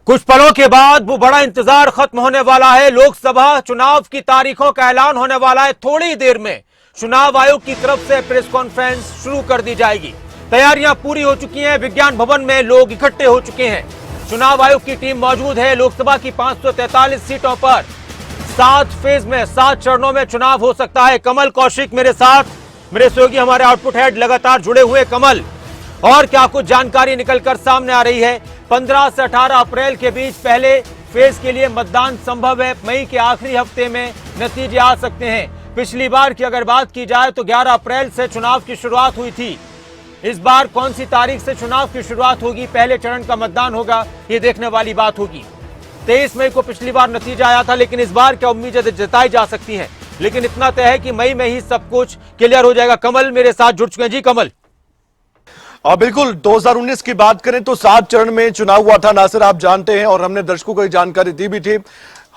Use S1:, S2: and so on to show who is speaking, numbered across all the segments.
S1: कुछ पलों के बाद वो बड़ा इंतजार खत्म होने वाला है। लोकसभा चुनाव की तारीखों का ऐलान होने वाला है। थोड़ी देर में चुनाव आयोग की तरफ से प्रेस कॉन्फ्रेंस शुरू कर दी जाएगी। तैयारियां पूरी हो चुकी हैं। विज्ञान भवन में लोग इकट्ठे हो चुके हैं। चुनाव आयोग की टीम मौजूद है। लोकसभा की 543 सीटों पर 7 फेज में 7 चरणों में चुनाव हो सकता है। कमल कौशिक मेरे साथ, मेरे सहयोगी हमारे आउटपुट हेड लगातार जुड़े हुए। कमल, और क्या कुछ जानकारी निकलकर सामने आ रही है? 15 से 18 अप्रैल के बीच पहले फेज के लिए मतदान संभव है। मई के आखिरी हफ्ते में नतीजे आ सकते हैं। पिछली बार की अगर बात की जाए तो 11 अप्रैल से चुनाव की शुरुआत हुई थी। इस बार कौन सी तारीख से चुनाव की शुरुआत होगी, पहले चरण का मतदान होगा, ये देखने वाली बात होगी। 23 मई को पिछली बार नतीजा आया था, लेकिन इस बार क्या उम्मीदें जताई जा सकती हैं? लेकिन इतना तय है कि मई में ही सब कुछ क्लियर हो जाएगा। कमल मेरे साथ जुड़ चुके हैं। जी कमल।
S2: बिल्कुल, 2019 की बात करें तो 7 चरण में चुनाव हुआ था नासिर, आप जानते हैं, और हमने दर्शकों को जानकारी दी भी थी।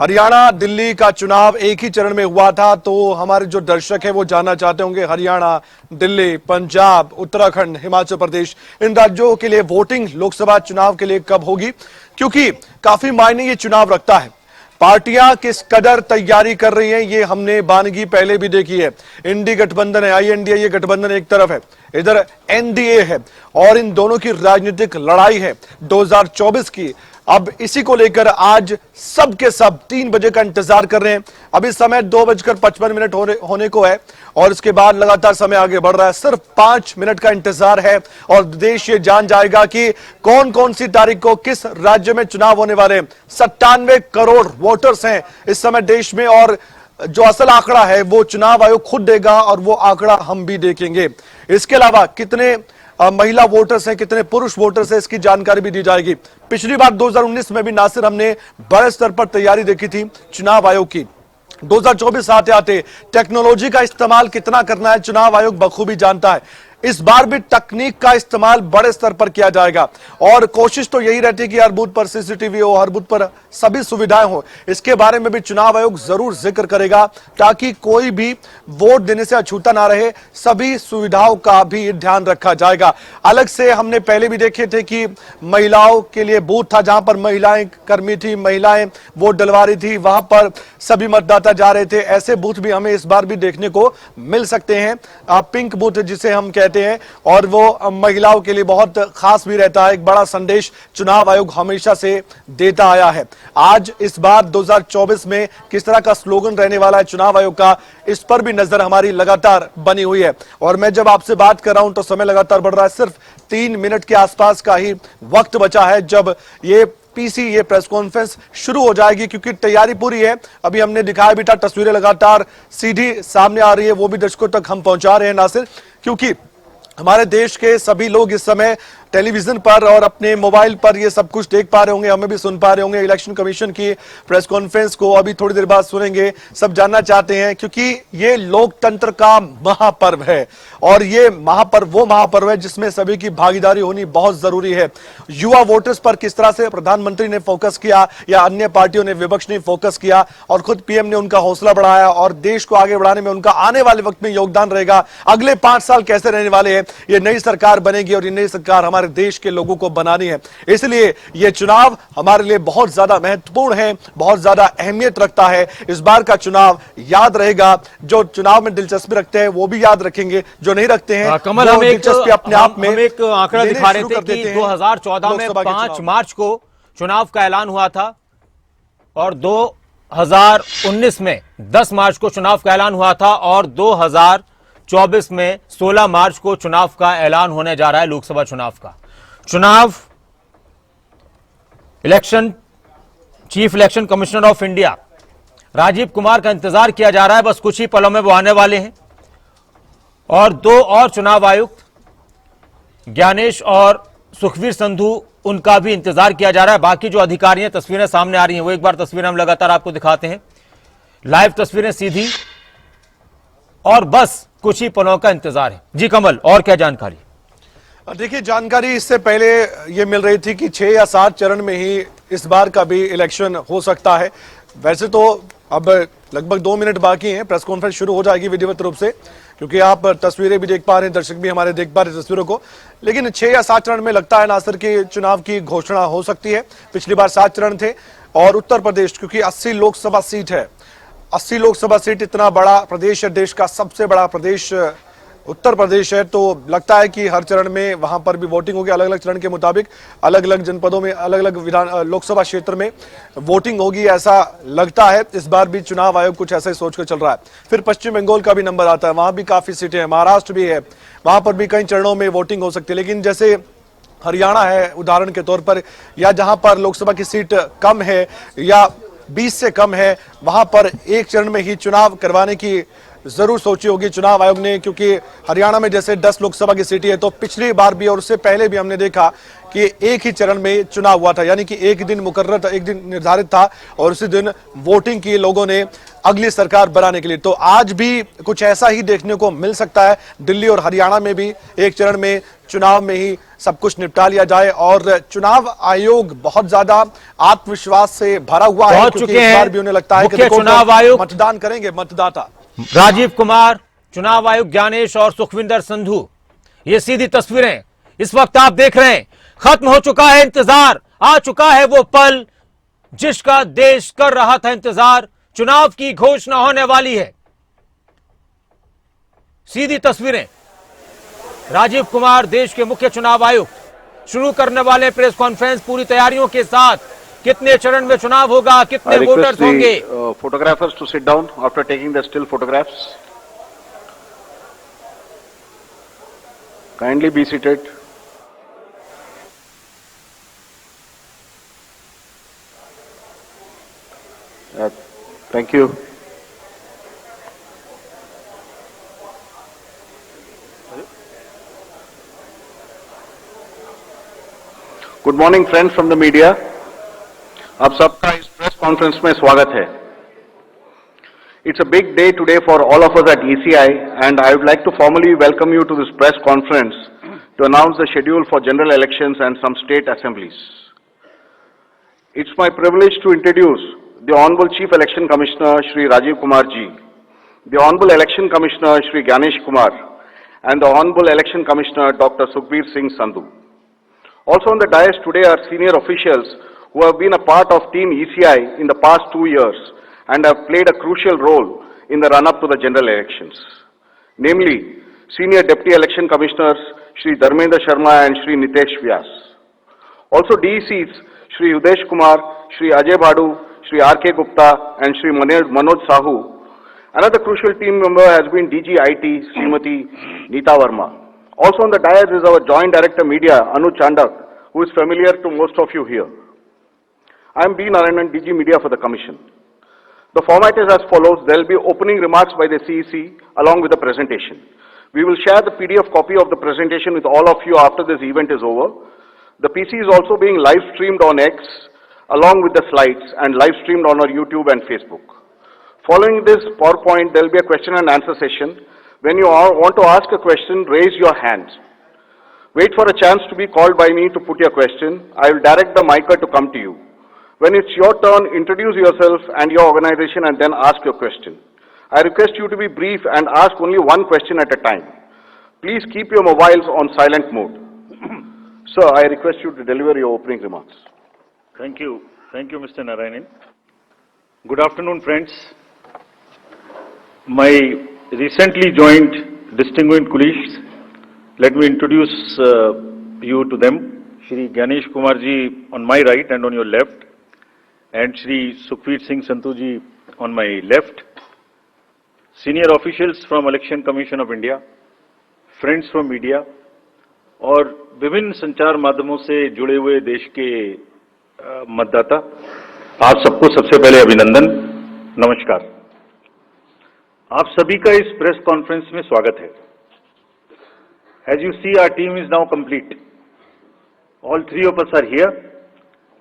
S2: हरियाणा दिल्ली का चुनाव एक ही चरण में हुआ था, तो हमारे जो दर्शक हैं वो जानना चाहते होंगे हरियाणा, दिल्ली, पंजाब, उत्तराखंड, हिमाचल प्रदेश, इन राज्यों के लिए वोटिंग लोकसभा चुनाव के लिए कब होगी, क्योंकि काफी मायने ये चुनाव रखता है। पार्टियां किस कदर तैयारी कर रही हैं ये हमने बानगी पहले भी देखी है। इंडी गठबंधन है, INDA ये गठबंधन एक तरफ है, इधर NDA है, और इन दोनों की राजनीतिक लड़ाई है 2024 की। अब इसी को लेकर आज सब के सब 3 बजे का इंतजार कर रहे हैं। अभी समय 2:55 होने को है, और इसके बाद लगातार समय आगे बढ़ रहा है। सिर्फ 5 मिनट का इंतजार है और देश ये जान जाएगा कि कौन कौन सी तारीख को किस राज्य में चुनाव होने वाले हैं। 97 करोड़ वोटर्स हैं इस समय देश में, और जो असल आंकड़ा है वो चुनाव आयोग खुद देगा, और वो आंकड़ा हम भी देखेंगे। इसके अलावा कितने महिला वोटर्स हैं, कितने पुरुष वोटर्स हैं, इसकी जानकारी भी दी जाएगी। पिछली बार 2019 में भी नासिर हमने बड़े स्तर पर तैयारी देखी थी चुनाव आयोग की। 2024 आते आते टेक्नोलॉजी का इस्तेमाल कितना करना है चुनाव आयोग बखूबी जानता है। इस बार भी तकनीक का इस्तेमाल बड़े स्तर पर किया जाएगा, और कोशिश तो यही रहती है कि हर बूथ पर CCTV हो, हर बूथ पर सभी सुविधाएं हो। इसके बारे में भी चुनाव आयोग जरूर जिक्र करेगा, ताकि कोई भी वोट देने से अछूता ना रहे। सभी सुविधाओं का भी ध्यान रखा जाएगा। अलग से हमने पहले भी देखे थे कि महिलाओं के लिए बूथ था, जहां पर महिलाएं कर्मी थी, महिलाएं वोट डलवा रही थी, वहां पर सभी मतदाता जा रहे थे। ऐसे बूथ भी हमें इस बार भी देखने को मिल सकते हैं। पिंक बूथ जिसे हम कहते हैं, और वो महिलाओं के लिए बहुत खास भी रहता है। एक बड़ा संदेश चुनाव आयोग हमेशा से देता आया है। आज इस बार 2024 में किस तरह का स्लोगन रहने वाला है चुनाव आयोग का, इस पर भी नजर हमारी लगातार बनी हुई है। और मैं जब आपसे बात कर रहा हूं तो समय लगातार बढ़ रहा है। सिर्फ 3 मिनट के आसपास का ही वक्त बचा है जब ये प्रेस कॉन्फ्रेंस शुरू हो जाएगी, क्योंकि तैयारी पूरी है। अभी हमने दिखाया भी था, तस्वीरें लगातार सीधी सामने आ रही है, वो भी दर्शकों तक हम पहुंचा रहे हैं नासिर, क्योंकि हमारे देश के सभी लोग इस समय टेलीविजन पर और अपने मोबाइल पर ये सब कुछ देख पा रहे होंगे, हमें भी सुन पा रहे होंगे। इलेक्शन कमीशन की प्रेस कॉन्फ्रेंस को अभी थोड़ी देर बाद सुनेंगे। सब जानना चाहते हैं, क्योंकि ये लोकतंत्र का महापर्व है, और ये महापर्व वो महापर्व है जिसमें सभी की भागीदारी होनी बहुत जरूरी है। युवा वोटर्स पर किस तरह से प्रधानमंत्री ने फोकस किया, या अन्य पार्टियों ने, विपक्ष ने फोकस किया, और खुद PM ने उनका हौसला बढ़ाया, और देश को आगे बढ़ाने में उनका आने वाले वक्त में योगदान रहेगा। अगले 5 साल कैसे रहने वाले हैं, ये नई सरकार बनेगी, और ये नई सरकार हमारे देश के लोगों को बनानी है। इसलिए यह चुनाव हमारे लिए बहुत ज्यादा महत्वपूर्ण है, बहुत ज्यादा अहमियत रखता है। इस बार का चुनाव याद रहेगा। जो चुनाव में दिलचस्पी रखते हैं वो भी याद रखेंगे, जो नहीं रखते हैं
S1: कमल, हम दिलचस्पी अपने आप में एक आंकड़ा दिखा रहे थे कि 2014 में 5 मार्च को चुनाव का ऐलान हुआ था, और 2019 में 10 मार्च को चुनाव का ऐलान हुआ था, और 2024 में 16 मार्च को चुनाव का ऐलान होने जा रहा है, लोकसभा चुनाव का। चुनाव chief election commissioner of India Rajiv Kumar का इंतजार किया जा रहा है। बस कुछ ही पलों में वो आने वाले हैं, और 2 और चुनाव आयुक्त ज्ञानेश और सुखवीर संधू, उनका भी इंतजार किया जा रहा है। बाकी जो अधिकारी हैं, तस्वीरें सामने आ रही हैं, वो एक बार तस्वीरें हम लगातार आपको दिखाते हैं, लाइव तस्वीरें सीधी, और बस कुछ ही पलों का इंतजार है। जी कमल, और क्या जानकारी?
S2: देखिए, जानकारी इससे पहले यह मिल रही थी कि 6 या 7 चरण में ही इस बार का भी इलेक्शन हो सकता है। वैसे तो अब लगभग 2 मिनट बाकी हैं, प्रेस कॉन्फ्रेंस शुरू हो जाएगी विधिवत रूप से। क्योंकि आप तस्वीरें भी देख पा रहे हैं, दर्शक भी हमारे देख पा रहे हैं तस्वीरों को। लेकिन 6 या 7 चरण में लगता है नासिर की चुनाव की घोषणा हो सकती है। पिछली बार 7 चरण थे और उत्तर प्रदेश क्योंकि 80 लोकसभा सीट है, 80 लोकसभा सीट इतना बड़ा प्रदेश है, देश का सबसे बड़ा प्रदेश उत्तर प्रदेश है, तो लगता है कि हर चरण में वहां पर भी वोटिंग होगी। अलग अलग चरण के मुताबिक अलग अलग जनपदों में अलग अलग विधान लोकसभा क्षेत्र में वोटिंग होगी, ऐसा लगता है। इस बार भी चुनाव आयोग कुछ ऐसा ही सोचकर चल रहा है। फिर पश्चिम बंगाल का भी नंबर आता है, वहां भी काफी सीटें हैं, महाराष्ट्र भी है, वहां पर भी कई चरणों में वोटिंग हो सकती है। लेकिन जैसे हरियाणा है उदाहरण के तौर पर, या जहां पर लोकसभा की सीट कम है या 20 से कम है, वहां पर एक चरण में ही चुनाव करवाने की जरूर सोची होगी चुनाव आयोग ने। क्योंकि हरियाणा में जैसे 10 लोकसभा की सीटें है, तो पिछली बार भी और उससे पहले भी हमने देखा कि एक ही चरण में चुनाव हुआ था, यानी कि एक दिन मुकर्रर था, एक दिन निर्धारित था और उसी दिन वोटिंग की लोगों ने अगली सरकार बनाने के लिए। तो आज भी कुछ ऐसा ही देखने को मिल सकता है। दिल्ली और हरियाणा में भी एक चरण में चुनाव में ही सब कुछ निपटा लिया जाए। और चुनाव आयोग बहुत ज्यादा आत्मविश्वास से भरा हुआ है, क्योंकि इस बार भी उन्हें लगता है कि
S1: चुनाव आयोग
S2: मतदान करेंगे मतदाता।
S1: राजीव कुमार, चुनाव आयुक्त ज्ञानेश और सुखविंदर संधू, ये सीधी तस्वीरें इस वक्त आप देख रहे हैं। खत्म हो चुका है इंतजार, आ चुका है वो पल जिसका देश कर रहा था इंतजार। चुनाव की घोषणा होने वाली है। सीधी तस्वीरें, राजीव कुमार देश के मुख्य चुनाव आयुक्त शुरू करने वाले प्रेस कॉन्फ्रेंस पूरी तैयारियों के साथ। कितने चरण में चुनाव होगा, कितने वोटर्स होंगे?
S3: Photographers to sit down after taking the still photographs. Kindly be seated. Thank you. Good morning friends from the media. आप सबका इस प्रेस कॉन्फ्रेंस में स्वागत है। It's a big day today for all of us at ECI, and I would like to formally welcome you to this press conference to announce the schedule for general elections and some state assemblies. It's my privilege to introduce the Honorable Chief Election Commissioner Shri Rajiv Kumar Ji, the Honorable Election Commissioner Shri Ganesh Kumar, and the Honorable Election Commissioner Dr. Sukhbir Singh Sandhu. Also on the dais today are senior officials who have been a part of Team ECI in the past 2 years and have played a crucial role in the run-up to the general elections. Namely, Senior Deputy Election Commissioners Shri Dharmendra Sharma and Shri Nitesh Vyas. Also DECs Shri Udesh Kumar, Shri Ajay Bhadu, Shri R.K. Gupta and Shri Manoj Sahu. Another crucial team member has been DG IT Srimati Neeta Verma. Also on the dais is our Joint Director Media Anu Chandak, who is familiar to most of you here. I am B. Narayanan, DG Media for the Commission. The format is as follows. There will be opening remarks by the CEC along with the presentation. We will share the PDF copy of the presentation with all of you after this event is over. The PC is also being live streamed on X along with the slides and live streamed on our YouTube and Facebook. Following this PowerPoint, there will be a question and answer session. When you want to ask a question, raise your hand. Wait for a chance to be called by me to put your question. I will direct the micer to come to you. When it's your turn, introduce yourself and your organization and then ask your question. I request you to be brief and ask only one question at a time. Please keep your mobiles on silent mode. Sir, I request you to deliver your opening remarks.
S4: Thank you. Thank you, Mr. Narayanan. Good afternoon, friends. My recently joined distinguished colleagues, let me introduce you to them. Shri Ganesh Kumar ji on my right and on your left, and Shri Sukhbir Singh Sandhu ji on my left. Senior officials from Election Commission of India, friends from media और विभिन्न संचार माध्यमों से जुड़े हुए देश के मतदाता, आप सबको सबसे पहले अभिनंदन, नमस्कार। आप सभी का इस प्रेस कॉन्फ्रेंस में स्वागत है। As you see, our team is now complete. All three of us are here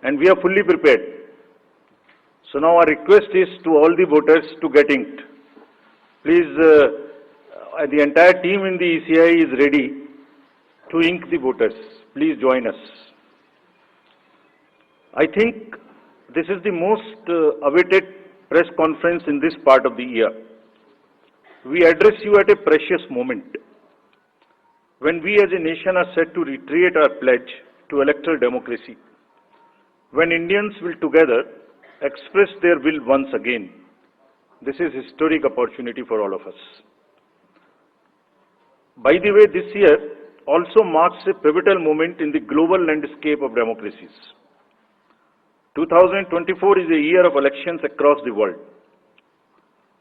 S4: and we are fully prepared. So now our request is to all the voters to get inked. Please, the entire team in the ECI is ready to ink the voters. Please join us. I think this is the most awaited press conference in this part of the year. we address you at a precious moment when we as a nation are set to reiterate our pledge to electoral democracy, when Indians will together express their will once again. This is historic opportunity for all of us. By the way, this year also marks a pivotal moment in the global landscape of democracies. 2024 is a year of elections across the world.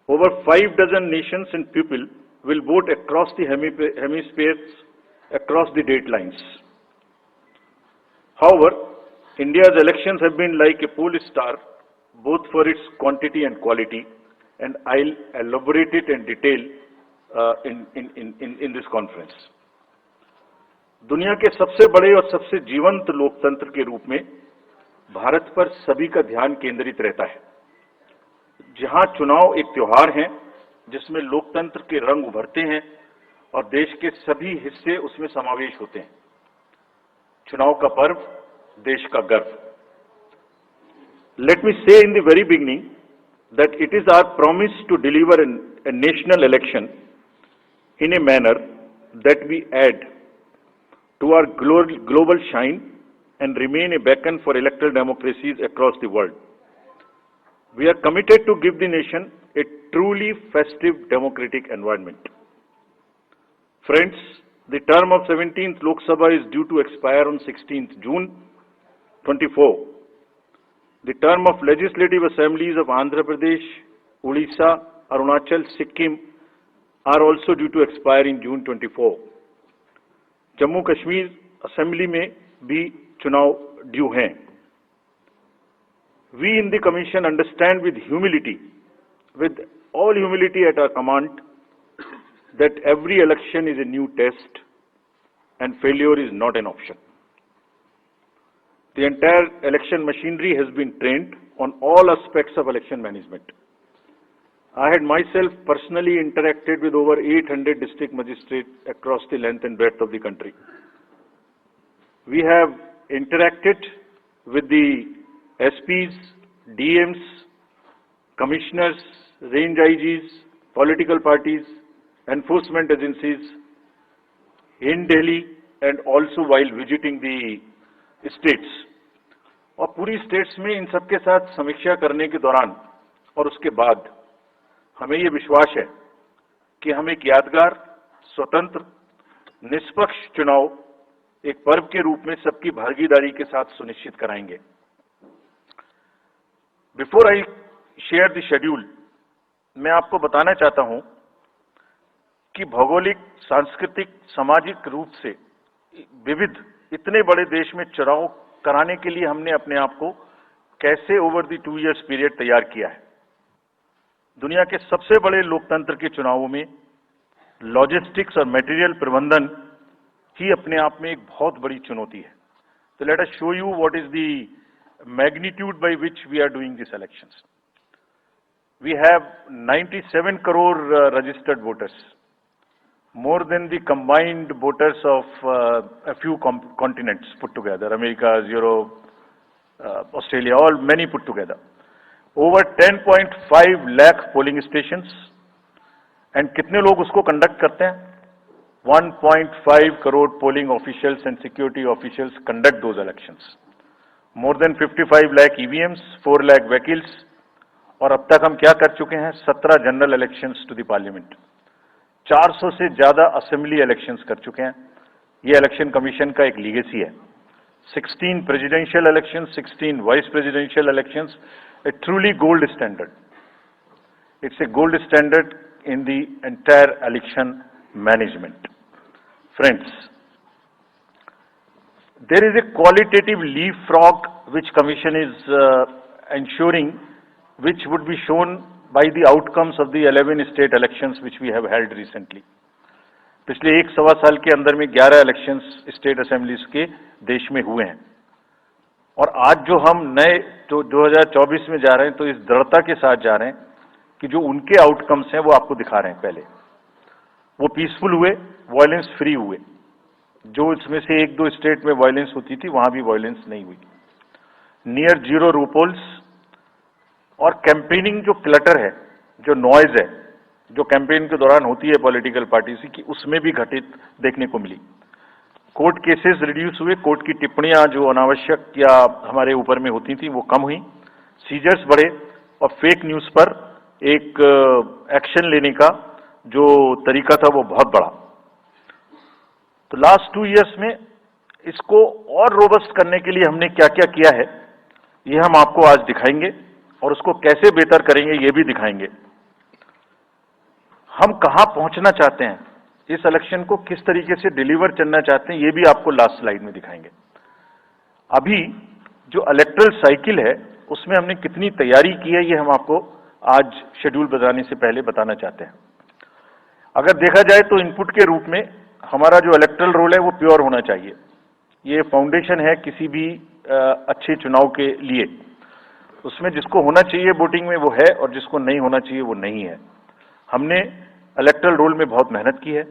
S4: Over 5 dozen nations and people will vote across the hemispheres, across the date lines. However, India's elections have been like a pole star, both for its quantity and quality, and I'll elaborate it in detail in this conference. दुनिया के सबसे बड़े और सबसे जीवंत लोकतंत्र के रूप में भारत पर सभी का ध्यान केंद्रित रहता है, जहां चुनाव एक त्योहार है जिसमें लोकतंत्र के रंग उभरते हैं और देश के सभी हिस्से उसमें समावेश होते हैं। चुनाव का पर्व, देश का गर्व। Let me say in the very beginning that it is our promise to deliver a national election in a manner that we add to our global shine and remain a beacon for electoral democracies across the world. We are committed to give the nation a truly festive democratic environment. Friends, the term of 17th Lok Sabha is due to expire on 16th June 24. The term of legislative assemblies of Andhra Pradesh, Odisha, Arunachal, Sikkim are also due to expire in June 24. Jammu Kashmir assembly में भी चुनाव due हैं। We in the Commission understand with all humility at our command, that every election is a new test and failure is not an option. The entire election machinery has been trained on all aspects of election management. I had myself personally interacted with over 800 district magistrates across the length and breadth of the country. We have interacted with the SPs, DMs, commissioners, range IGs, political parties, enforcement agencies in Delhi and also while visiting the states. और पूरी states में इन सबके साथ समीक्षा करने के दौरान और उसके बाद हमें ये विश्वास है कि हम एक यादगार, स्वतंत्र, निष्पक्ष चुनाव एक पर्व के रूप में सबकी भागीदारी के साथ सुनिश्चित कराएंगे। Before I share the schedule, मैं आपको बताना चाहता हूं कि भौगोलिक, सांस्कृतिक, सामाजिक रूप से विविध इतने बड़े देश में चुनाव कराने के लिए हमने अपने आप को कैसे ओवर द 2 इयर्स पीरियड तैयार किया है। दुनिया के सबसे बड़े लोकतंत्र के चुनावों में लॉजिस्टिक्स और मटेरियल प्रबंधन ही अपने आप में एक बहुत बड़ी चुनौती है। तो let us show you what is the magnitude by which we are doing this elections. We have 97 crore registered voters, more than the combined voters of a few continents put together, America, Europe, Australia, many put together. Over 10.5 lakh polling stations, and कितने लोग उसको conduct करते हैं? 1.5 crore polling officials and security officials conduct those elections. More than 55 lakh EVMs, 4 lakh vehicles, और अब तक हम क्या कर चुके हैं? 17 general elections to the parliament, 400 से ज्यादा असेंबली इलेक्शंस कर चुके हैं। ये इलेक्शन कमीशन का एक लीगेसी है। 16 presidential elections, 16 vice presidential elections, a truly gold standard. It's a gold standard in the entire election management. Friends, there is a qualitative leapfrog which Commission is ensuring, which would be shown by the outcomes of the 11 state elections which we have held recently. पिछले 1.25 साल के अंदर में 11 elections state assemblies के देश में हुए हैं, और आज जो हम नए जो 2024 में जा रहे हैं तो इस दृढ़ता के साथ जा रहे हैं कि जो उनके आउटकम्स हैं वो आपको दिखा रहे हैं। पहले वो पीसफुल हुए, वायलेंस फ्री हुए। जो इसमें से 1-2 स्टेट में वायलेंस होती थी वहां भी वायलेंस नहीं हुई। नियर जीरो रूपोल्स, और कैंपेनिंग जो क्लटर है, जो नॉइज है, जो कैंपेन के दौरान होती है पॉलिटिकल पार्टीज की, उसमें भी घटित देखने को मिली। कोर्ट केसेस रिड्यूस हुए, कोर्ट की टिप्पणियां जो अनावश्यक या हमारे ऊपर में होती थी वो कम हुई, सीजर्स बढ़े और फेक न्यूज पर एक एक्शन लेने का जो तरीका था वो बहुत बड़ा। तो लास्ट 2 इयर्स में इसको और रोबस्ट करने के लिए हमने क्या क्या किया है ये हम आपको आज दिखाएंगे और उसको कैसे बेहतर करेंगे ये भी दिखाएंगे। हम कहां पहुंचना चाहते हैं, इस इलेक्शन को किस तरीके से डिलीवर करना चाहते हैं, ये भी आपको लास्ट स्लाइड में दिखाएंगे। अभी जो इलेक्टरल साइकिल है उसमें हमने कितनी तैयारी की है ये हम आपको आज शेड्यूल बताने से पहले बताना चाहते हैं। अगर देखा जाए तो इनपुट के रूप में हमारा जो इलेक्टरल रोल है वो प्योर होना चाहिए। ये फाउंडेशन है किसी भी अच्छे चुनाव के लिए। उसमें जिसको होना चाहिए वोटिंग में वो है और जिसको नहीं होना चाहिए वो नहीं है। हमने इलेक्टरल रोल में बहुत मेहनत की है।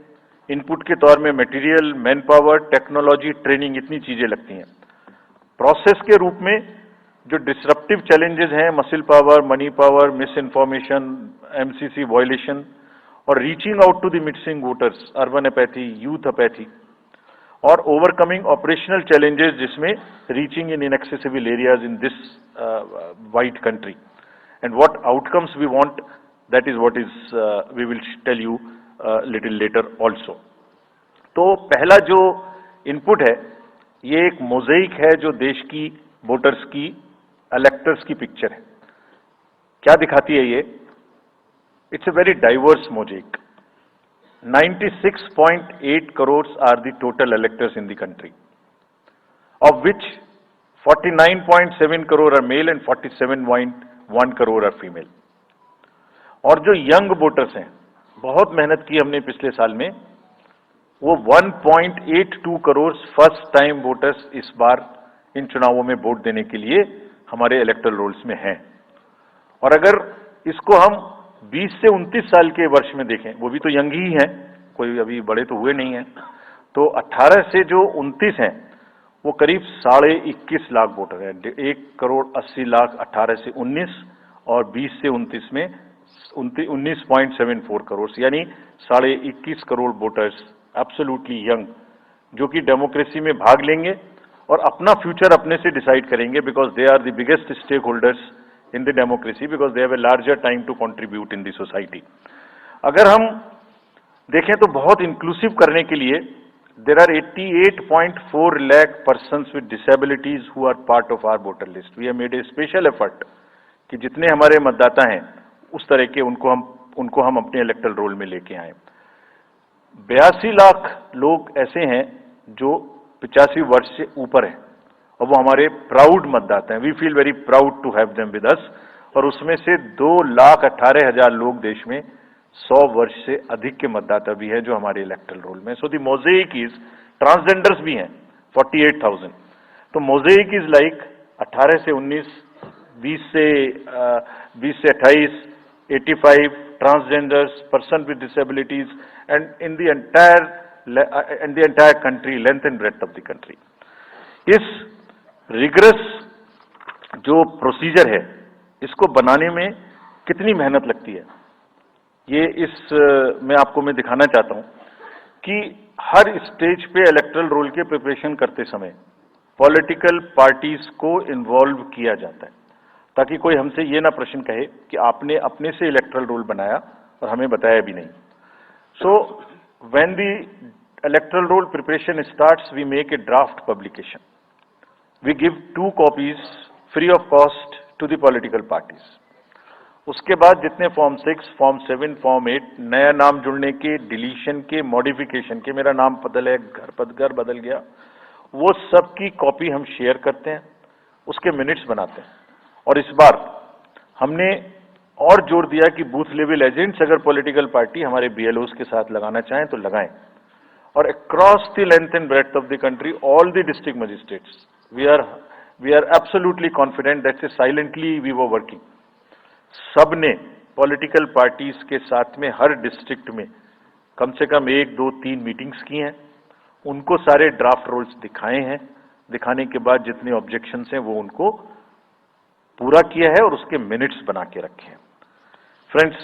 S4: इनपुट के तौर में material, man power, technology, training, इतनी चीजें लगती हैं। प्रोसेस के रूप में जो डिसरप्टिव चैलेंजेस हैं, muscle power, money power, mis information, MCC violation और reaching out to the missing voters, urban apathy, youth apathy और ओवरकमिंग ऑपरेशनल चैलेंजेस जिसमें reaching in inaccessible areas in this wide country and what outcomes we want, that is what is we will tell you little later also. तो पहला जो input है ये एक mosaic है जो देश की वोटर्स की, इलेक्टर्स की पिक्चर है। क्या दिखाती है ये? It's a very diverse mosaic. 96.8 crores are the total electors in the country, of which 49.7 crore are male and 47.1 crore are female. और जो यंग वोटर्स हैं, बहुत मेहनत की हमने पिछले साल में, वो 1.82 करोड़ फर्स्ट टाइम वोटर्स इस बार इन चुनावों में वोट देने के लिए हमारे इलेक्टरल रोल्स में हैं। और अगर इसको हम 20 से 29 साल के वर्ष में देखें, वो भी तो यंग ही हैं, कोई अभी बड़े तो हुए नहीं हैं, तो 18 से जो 29 हैं वो करीब 21.5 लाख वोटर हैं। 1.80 करोड़ 18 से 19 और 20 से 29 में 19.74 करोड़, यानी 21.5 करोड़ वोटर्स एब्सोल्युटली यंग, जो कि डेमोक्रेसी में भाग लेंगे और अपना फ्यूचर अपने से डिसाइड करेंगे, because they are the biggest stake holders in the democracy because they have a larger time to contribute in the society. अगर हम देखें तो बहुत इंक्लूसिव करने के लिए there are 88.4 lakh persons with disabilities who are part of our voter list. We have made a special effort कि जितने हमारे मतदाता हैं उस तरह के उनको हम अपने इलेक्टरल रोल में लेके आए। 82 लाख लोग ऐसे हैं जो 85 वर्ष से ऊपर हैं और वो हमारे प्राउड मतदाता हैं। We feel very proud to have them with us. और उसमें से 2,18,000 लोग देश में 100 वर्ष से अधिक के मतदाता भी हैं जो हमारे इलेक्टरल रोल में। So the mosaic is, transgenders भी हैं 48,000। तो मोज़ेक इज लाइक 18 से 19, 20 से 28, 85 transgenders, person with disabilities and in the entire country, length and breadth of the country. इस रिगरस जो प्रोसीजर है इसको बनाने में कितनी मेहनत लगती है, ये मैं दिखाना चाहता हूं कि हर स्टेज पे इलेक्टरल रोल के प्रिपरेशन करते समय पॉलिटिकल पार्टीज को इन्वॉल्व किया जाता है, ताकि कोई हमसे ये ना प्रश्न कहे कि आपने अपने से इलेक्टरल रोल बनाया और हमें बताया भी नहीं। So when the electoral roll preparation starts, we make a draft publication. We give 2 copies free of cost to the political parties. उसके बाद जितने फॉर्म 6, फॉर्म 7, फॉर्म 8, नया नाम जुड़ने के, डिलीशन के, मॉडिफिकेशन के, मेरा नाम बदल है, घर बदल गया, वो सब की कॉपी हम शेयर करते हैं, उसके मिनट्स बनाते हैं। और इस बार हमने और जोर दिया कि बूथ लेवल एजेंट्स अगर पॉलिटिकल पार्टी हमारे BLOs के साथ लगाना चाहें तो लगाएं। और across the length and breadth of the country, all the district magistrates, we are absolutely confident that silently we were working. सबने पॉलिटिकल पार्टीज के साथ में हर डिस्ट्रिक्ट में कम से कम 1, 2, 3 मीटिंग्स की हैं, उनको सारे ड्राफ्ट रोल्स दिखाए हैं, दिखाने के बाद जितने ऑब्जेक्शंस हैं वो उनको पूरा किया है और उसके मिनट्स बना के रखे हैं। Friends,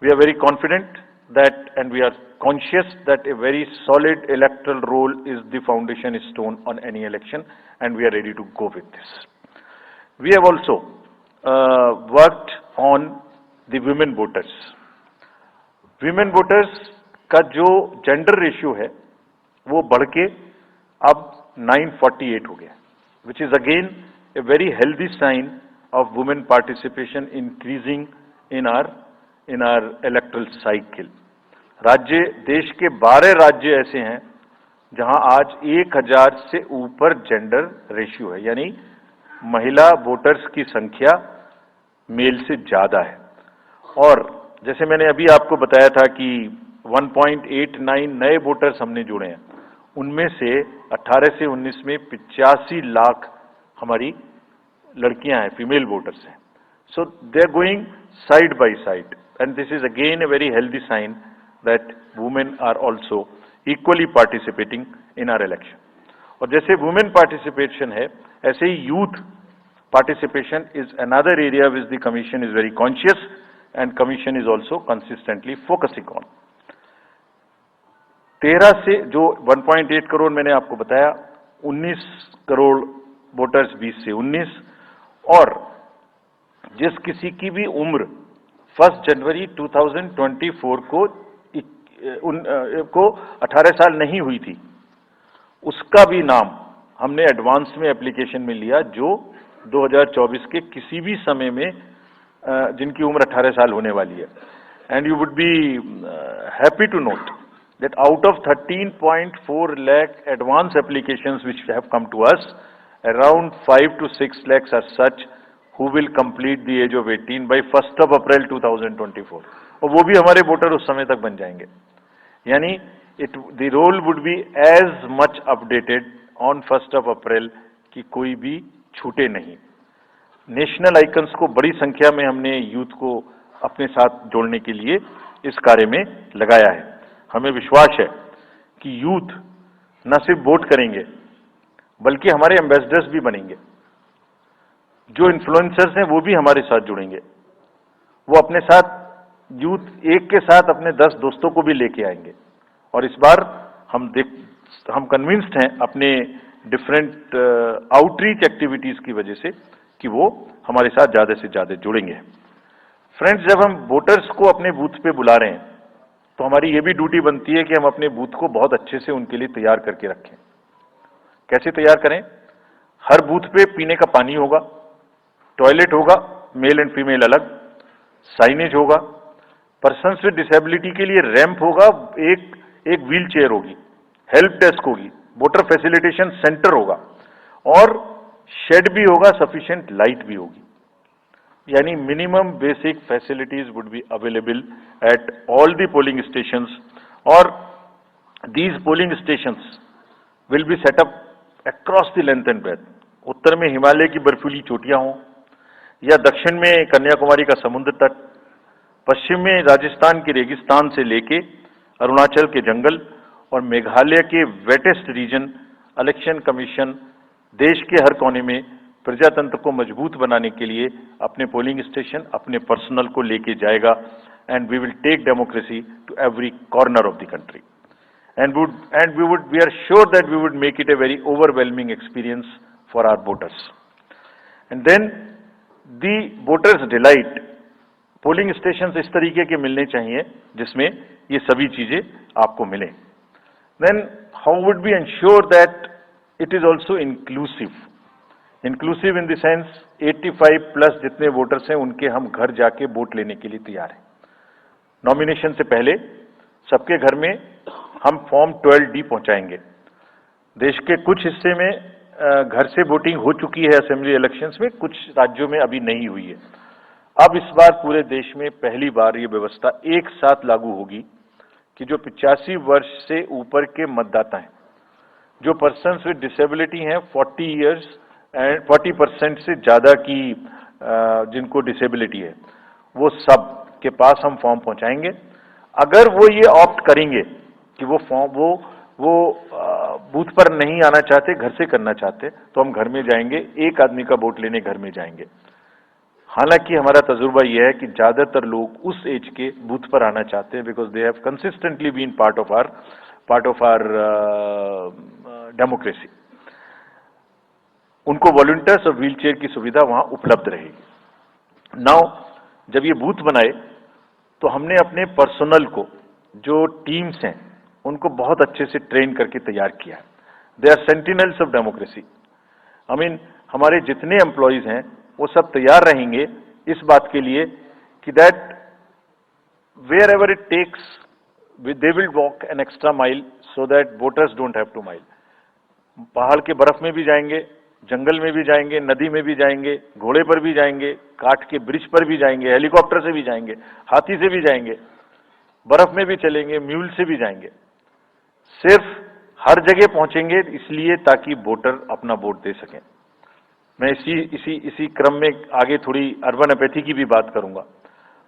S4: We are very confident that, and we are conscious that a very solid electoral roll is the foundation stone on any election, and we are ready to go with this. We have also worked on the women voters. Women voters का जो gender ratio है वो बढ़ के अब 948 हो गया, which is again a very healthy sign of women participation increasing in our electoral cycle. राज्य, देश के 12 राज्य ऐसे हैं जहां आज 1000 से ऊपर जेंडर रेशियो है, यानी महिला वोटर्स की संख्या मेल से ज्यादा है। और जैसे मैंने अभी आपको बताया था कि 1.89 नए वोटर्स हमने जुड़े हैं, उनमें से 18 से 19 में 85 लाख हमारी लड़कियां हैं, फीमेल वोटर्स हैं। So they are going side by side, and this is again a very healthy sign that women are also equally participating in our election. और जैसे वुमेन पार्टिसिपेशन है, ऐसे ही youth participation is another area which the commission is very conscious, and commission is also consistently focusing on. 13 से जो 1.8 करोड़ मैंने आपको बताया, 19 करोड़ वोटर्स 20 से 19, और जिस किसी की भी उम्र 1 जनवरी 2024 को 18 साल नहीं हुई थी, उसका भी नाम हमने एडवांस में एप्लीकेशन में लिया, जो 2024 के किसी भी समय में जिनकी उम्र 18 साल होने वाली है। And you would be happy to note that out of 13.4 lakh advance applications which have come to us, around 5 to 6 lakhs are such who will complete the age of 18 by 1st of April 2024, और वो भी हमारे voter उस समय तक बन जाएंगे। यानी the roll would be as much updated on 1st of April कि कोई भी छूटे नहीं। नेशनल आइकन्स को बड़ी संख्या में हमने यूथ को अपने साथ जोड़ने के लिए इस कार्य में लगाया है। हमें विश्वास है कि यूथ न सिर्फ वोट करेंगे बल्कि हमारे एम्बेसडर्स भी बनेंगे। जो इन्फ्लुएंसर्स हैं वो भी हमारे साथ जुड़ेंगे, वो अपने साथ यूथ एक के साथ अपने 10 दोस्तों को भी लेके आएंगे। और इस बार हम कन्विंस्ड हैं अपने डिफरेंट आउटरीच एक्टिविटीज की वजह से कि वो हमारे साथ ज्यादा से ज्यादा जुड़ेंगे। फ्रेंड्स, जब हम वोटर्स को अपने बूथ पे बुला रहे हैं तो हमारी ये भी ड्यूटी बनती है कि हम अपने बूथ को बहुत अच्छे से उनके लिए तैयार करके रखें। कैसे तैयार करें? हर बूथ पे पीने का पानी होगा, टॉयलेट होगा, मेल एंड फीमेल अलग, साइनेज होगा, पर्सन्स विद डिसेबिलिटी के लिए रैंप होगा, एक व्हील चेयर होगी, हेल्प डेस्क होगी, वोटर फैसिलिटेशन सेंटर होगा, और शेड भी होगा, सफिशिएंट लाइट भी होगी। यानी minimum basic facilities would be available at all the polling stations, और these polling stations will be set up across the length and breadth. उत्तर में हिमालय की बर्फीली चोटियां हों, या दक्षिण में कन्याकुमारी का समुद्र तट, पश्चिम में राजस्थान के रेगिस्तान से लेके अरुणाचल के जंगल और मेघालय के वेटेस्ट रीजन, इलेक्शन कमीशन देश के हर कोने में प्रजातंत्र को मजबूत बनाने के लिए अपने पोलिंग स्टेशन, अपने पर्सनल को लेके जाएगा, and we will take democracy to every corner of the country, and we are sure that we would make it a very overwhelming experience for our voters. And then the voters delight, polling station इस तरीके के मिलने चाहिए जिसमें ये सभी चीजें आपको मिले। Then how would be ensure that it is also inclusive in the sense 85 plus जितने वोटर्स हैं उनके हम घर जाके वोट लेने के लिए तैयार हैं। नॉमिनेशन से पहले सबके घर में हम फॉर्म 12D पहुंचाएंगे। देश के कुछ हिस्से में घर से वोटिंग हो चुकी है असेंबली इलेक्शंस में, कुछ राज्यों में अभी नहीं हुई है। अब इस बार पूरे देश में पहली बार ये व्यवस्था एक साथ लागू होगी कि जो 85 वर्ष से ऊपर के मतदाता हैं, जो पर्सन्स विद डिसेबिलिटी हैं, 40 इयर्स एंड 40% से ज्यादा की जिनको डिसेबिलिटी है, वो सब के पास हम फॉर्म पहुंचाएंगे। अगर वो ये ऑप्ट करेंगे कि वो फॉर्म वो बूथ पर नहीं आना चाहते, घर से करना चाहते, तो हम घर में जाएंगे, एक आदमी का वोट लेने घर में जाएंगे। हालांकि हमारा तजुर्बा यह है कि ज्यादातर लोग उस एज के बूथ पर आना चाहते हैं, because they have consistently been part of our democracy. उनको वॉलंटियर्स और व्हील चेयर की सुविधा वहां उपलब्ध रहेगी। नाउ जब ये बूथ बनाए तो हमने अपने पर्सनल को, जो टीम्स हैं, उनको बहुत अच्छे से ट्रेन करके तैयार किया है। They are sentinels of democracy. I mean हमारे जितने एम्प्लॉइज हैं वो सब तैयार रहेंगे इस बात के लिए कि that wherever it takes they will walk an extra mile so that voters don't have to mile. पहाड़ के बर्फ में भी जाएंगे, जंगल में भी जाएंगे, नदी में भी जाएंगे, घोड़े पर भी जाएंगे, काठ के ब्रिज पर भी जाएंगे, हेलीकॉप्टर से भी जाएंगे, हाथी से भी जाएंगे, बर्फ में भी चलेंगे, म्यूल से भी जाएंगे। सिर्फ हर जगह पहुंचेंगे इसलिए ताकि वोटर अपना वोट दे सकें। मैं इसी क्रम में आगे थोड़ी अर्बन एपैथी की भी बात करूंगा।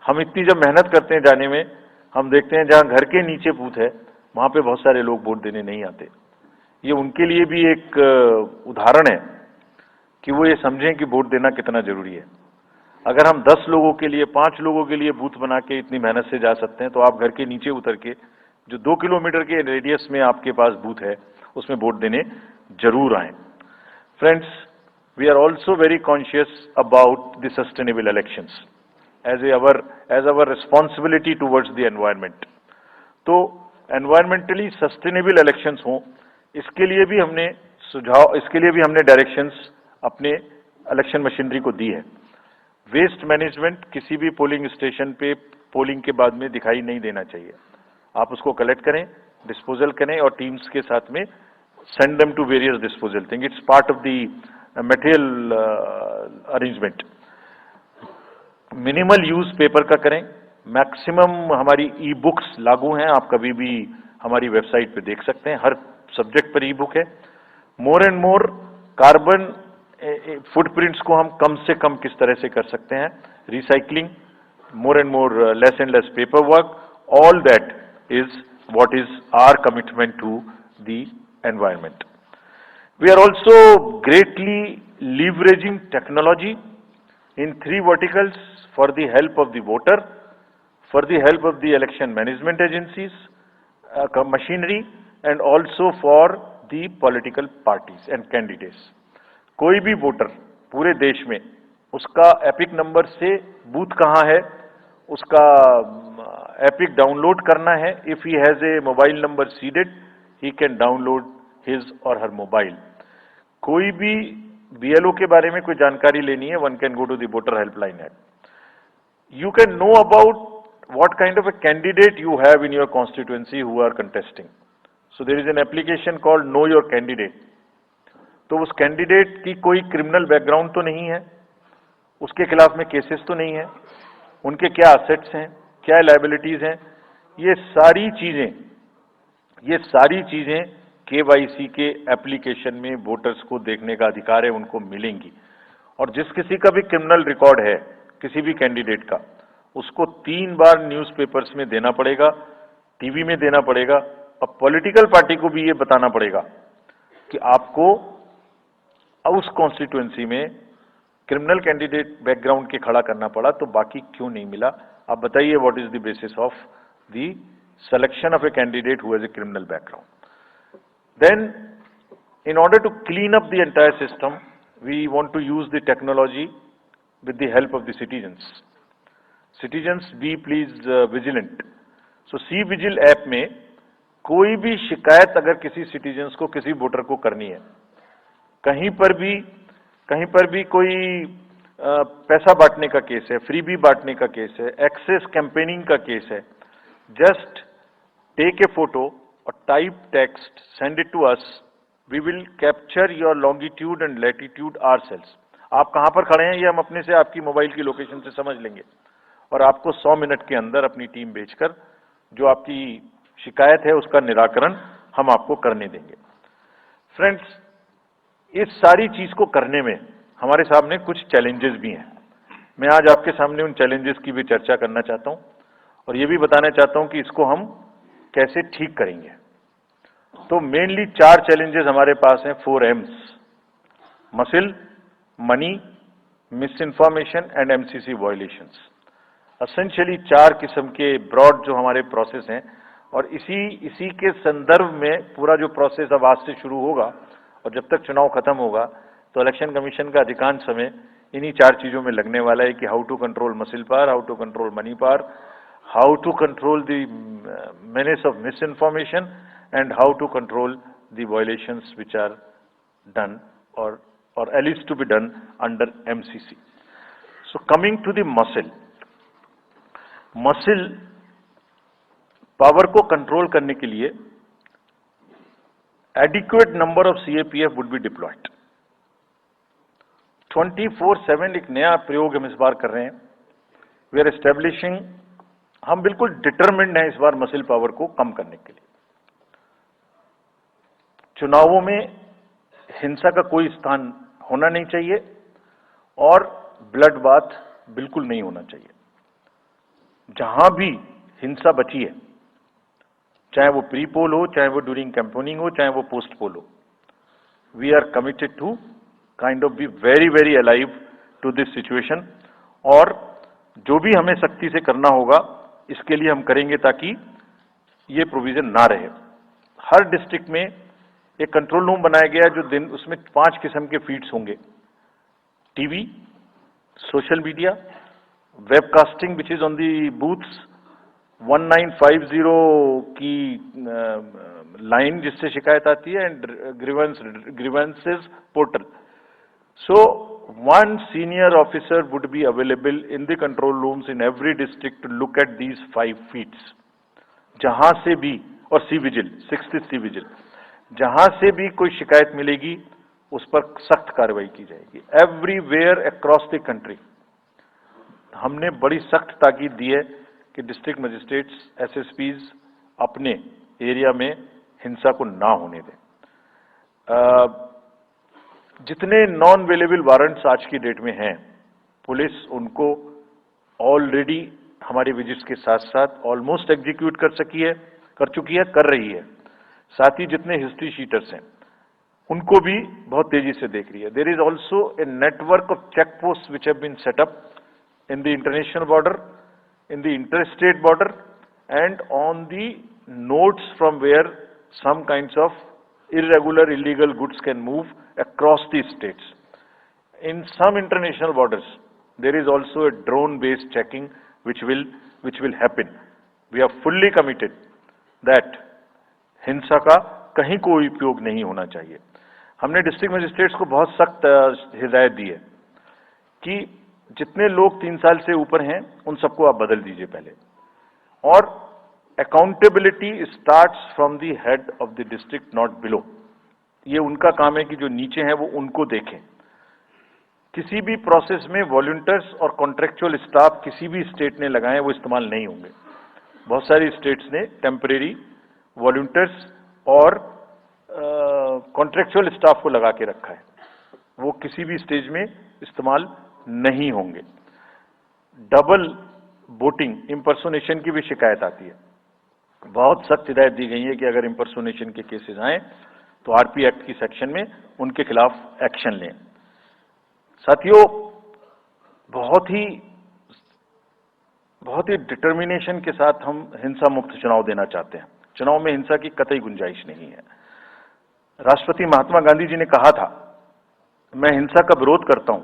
S4: हम इतनी जब मेहनत करते हैं जाने में, हम देखते हैं जहां घर के नीचे बूथ है वहां पे बहुत सारे लोग वोट देने नहीं आते। ये उनके लिए भी एक उदाहरण है कि वो ये समझें कि वोट देना कितना जरूरी है। अगर हम 10 लोगों के लिए, 5 लोगों के लिए बूथ बना के इतनी मेहनत से जा सकते हैं, तो आप घर के नीचे उतर के जो 2 किलोमीटर के रेडियस में आपके पास बूथ है उसमें वोट देने जरूर आए। Friends, we are also very conscious about the sustainable elections as our responsibility towards the environment. तो एनवायरमेंटली सस्टेनेबल इलेक्शंस हों, इसके लिए भी हमने डायरेक्शंस अपने इलेक्शन मशीनरी को दी है। वेस्ट मैनेजमेंट किसी भी पोलिंग स्टेशन पे पोलिंग के बाद में दिखाई नहीं देना चाहिए। आप उसको कलेक्ट करें, डिस्पोजल करें और टीम्स के साथ में send them to various disposal thing. It's part of the material arrangement. Minimal use paper का करें। मैक्सिमम हमारी ई बुक्स लागू हैं, आप कभी भी हमारी वेबसाइट पे देख सकते हैं, हर सब्जेक्ट पर ई बुक है। More and more carbon footprints को हम कम से कम किस तरह से कर सकते हैं, recycling, more and more less and less paper work, all that is what is our commitment to the environment. We are also greatly leveraging technology in 3 verticals for the help of the voter, for the help of the election management agencies, machinery, and also for the political parties and candidates. कोई भी voter पूरे देश में, उसका epic number से booth कहाँ है, उसका एपिक डाउनलोड करना है। If he has a mobile number seeded, he can download his और हर मोबाइल। कोई भी बीएलओ के बारे में कोई जानकारी लेनी है, one can go to the voter helpline app. You can know about what kind of a candidate you have in your constituency who are contesting. So there is an application called Know Your Candidate. तो उस candidate की कोई criminal background तो नहीं है, उसके खिलाफ में केसेस तो नहीं है, उनके क्या असेट्स हैं, क्या लायबिलिटीज हैं, ये सारी चीजें केवाईसी के एप्लीकेशन में वोटर्स को देखने का अधिकार है, उनको मिलेंगी। और जिस किसी का भी क्रिमिनल रिकॉर्ड है किसी भी कैंडिडेट का, उसको 3 बार न्यूज़पेपर्स में देना पड़ेगा, टीवी में देना पड़ेगा, और पॉलिटिकल पार्टी को भी ये बताना पड़ेगा कि आपको उस कॉन्स्टिट्यूएंसी में क्रिमिनल कैंडिडेट बैकग्राउंड के खड़ा करना पड़ा, तो बाकी क्यों नहीं मिला। आप बताइए, what is the basis of the selection of a candidate who has a criminal background. Then in order to clean up the entire system, we want to use the technology with the help of the citizens. Citizens, be please vigilant. So C-Vigil app में कोई भी शिकायत अगर किसी citizens को, किसी voter को करनी है, कहीं पर भी कोई पैसा बांटने का केस है, फ्रीबी बांटने का केस है, एक्सेस कैंपेनिंग का केस है, जस्ट टेक ए फोटो और type text, send it to us, we will capture your longitude and latitude ourselves. आप कहां पर खड़े हैं ये हम अपने से आपकी मोबाइल की लोकेशन से समझ लेंगे, और आपको 100 मिनट के अंदर अपनी टीम भेजकर जो आपकी शिकायत है उसका निराकरण हम आपको करने देंगे। फ्रेंड्स, इस सारी चीज को करने में हमारे सामने कुछ चैलेंजेस भी हैं। मैं आज आपके सामने उन चैलेंजेस की भी चर्चा करना चाहता हूं, और ये भी बताना चाहता हूं कि इसको हम कैसे ठीक करेंगे। तो मेनली 4 चैलेंजेस हमारे पास हैं, 4 M's: muscle, money, misinformation and MCC violations. Essentially 4 किस्म के ब्रॉड जो हमारे प्रोसेस हैं, और इसी के संदर्भ में पूरा जो प्रोसेस अब आज से शुरू होगा और जब तक चुनाव खत्म होगा तो इलेक्शन कमीशन का अधिकांश समय इन्हीं 4 चीजों में लगने वाला है कि how to control muscle power, how to control money power, how to control the menace of misinformation, and how to control the violations which are done or at least to be done under MCC. So coming to the muscle power को control करने के लिए adequate number of CAPF would be deployed. 24/7 एक नया प्रयोग हम इस बार कर रहे हैं। We are establishing, हम बिल्कुल डिटरमिन्ड हैं इस बार मसल पावर को कम करने के लिए। चुनावों में हिंसा का कोई स्थान होना नहीं चाहिए और ब्लड बाथ बिल्कुल नहीं होना चाहिए। जहां भी हिंसा बची है, चाहे वो प्री पोल हो, चाहे वो ड्यूरिंग कैंपेनिंग हो, चाहे वो पोस्ट पोल हो, we are committed to kind of be very very alive to this situation, और जो भी हमें सख्ती से करना होगा इसके लिए हम करेंगे ताकि ये प्रोविजन ना रहे। हर डिस्ट्रिक्ट में एक कंट्रोल रूम बनाया गया है, जो दिन उसमें 5 किस्म के फीड्स होंगे, TV, social media, webcasting which is on the booths, 1950 की लाइन जिससे शिकायत आती है, and grievances portal. So one senior officer would be available in the control rooms in every district to look at these 5 feeds. जहां से भी, और C vigil, 6th C vigil, जहां से भी कोई शिकायत मिलेगी उस पर सख्त कार्रवाई की जाएगी। एवरीवेयर अक्रॉस द कंट्री हमने बड़ी सख्त ताकीद दी है कि डिस्ट्रिक्ट मजिस्ट्रेट्स, एसएसपीज अपने एरिया में हिंसा को ना होने दें। जितने नॉन अवेलेबल वारंट्स आज की डेट में हैं, पुलिस उनको ऑलरेडी हमारी विजिट्स के साथ साथ ऑलमोस्ट एग्जीक्यूट कर चुकी है, कर रही है। साथ ही जितने हिस्ट्री शीटर्स हैं उनको भी बहुत तेजी से देख रही है। There is also a network of check post which have been set up in the international border, in the inter state border, and on the notes from where some kinds of irregular illegal goods can move across the states. In some international borders there is also a drone based checking which will happen. We are fully committed that हिंसा का कहीं कोई उपयोग नहीं होना चाहिए। हमने district magistrates को बहुत सख्त हिदायत दी है कि जितने लोग 3 साल से ऊपर हैं उन सबको आप बदल दीजिए पहले, और accountability starts from the head of the district, not below. ये उनका काम है कि जो नीचे हैं वो उनको देखें। किसी भी प्रोसेस में वॉलंटियर्स और कॉन्ट्रेक्चुअल स्टाफ किसी भी स्टेट ने लगाए वो इस्तेमाल नहीं होंगे। बहुत सारी स्टेट्स ने टेम्परेरी वॉलंटियर्स और कॉन्ट्रेक्चुअल स्टाफ को लगा के रखा है, वो किसी भी स्टेज में इस्तेमाल नहीं होंगे। डबल वोटिंग, इंपर्सोनेशन की भी शिकायत आती है। बहुत सख्त हिदायत दी गई है कि अगर इंपर्सोनेशन के केसेस आए तो आरपी एक्ट की सेक्शन में उनके खिलाफ एक्शन लें। साथियों, बहुत ही डिटर्मिनेशन के साथ हम हिंसा मुक्त चुनाव देना चाहते हैं। चुनाव में हिंसा की कतई गुंजाइश नहीं है। राष्ट्रपति महात्मा गांधी जी ने कहा था, मैं हिंसा का विरोध करता हूं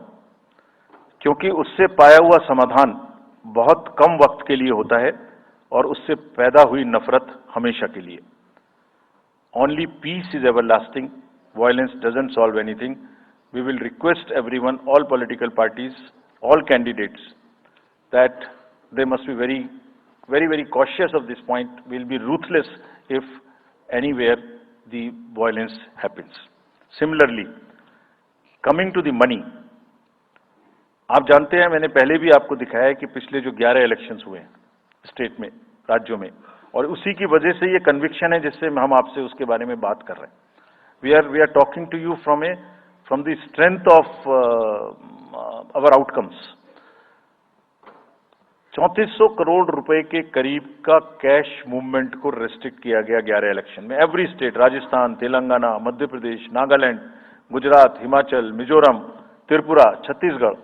S4: क्योंकि उससे पाया हुआ समाधान बहुत कम वक्त के लिए होता है और उससे पैदा हुई नफरत हमेशा के लिए। Only peace is everlasting, violence doesn't solve anything. We will request everyone, all political parties, all candidates, that they must be very cautious of this point. We'll be ruthless if anywhere the violence happens. Similarly, coming to the money, आप जानते हैं, मैंने पहले भी आपको दिखाया है कि पिछले जो 11 इलेक्शंस हुए हैं स्टेट में, राज्यों में, और उसी की वजह से ये कन्विक्शन है जिससे हम आपसे उसके बारे में बात कर रहे हैं। We are talking to you from the strength of our outcomes. 3400 crore रुपए के करीब का कैश मूवमेंट को रेस्ट्रिक्ट किया गया 11 इलेक्शन में। एवरी स्टेट, राजस्थान, तेलंगाना, मध्य प्रदेश, नागालैंड, गुजरात, हिमाचल, मिजोरम, त्रिपुरा, छत्तीसगढ़,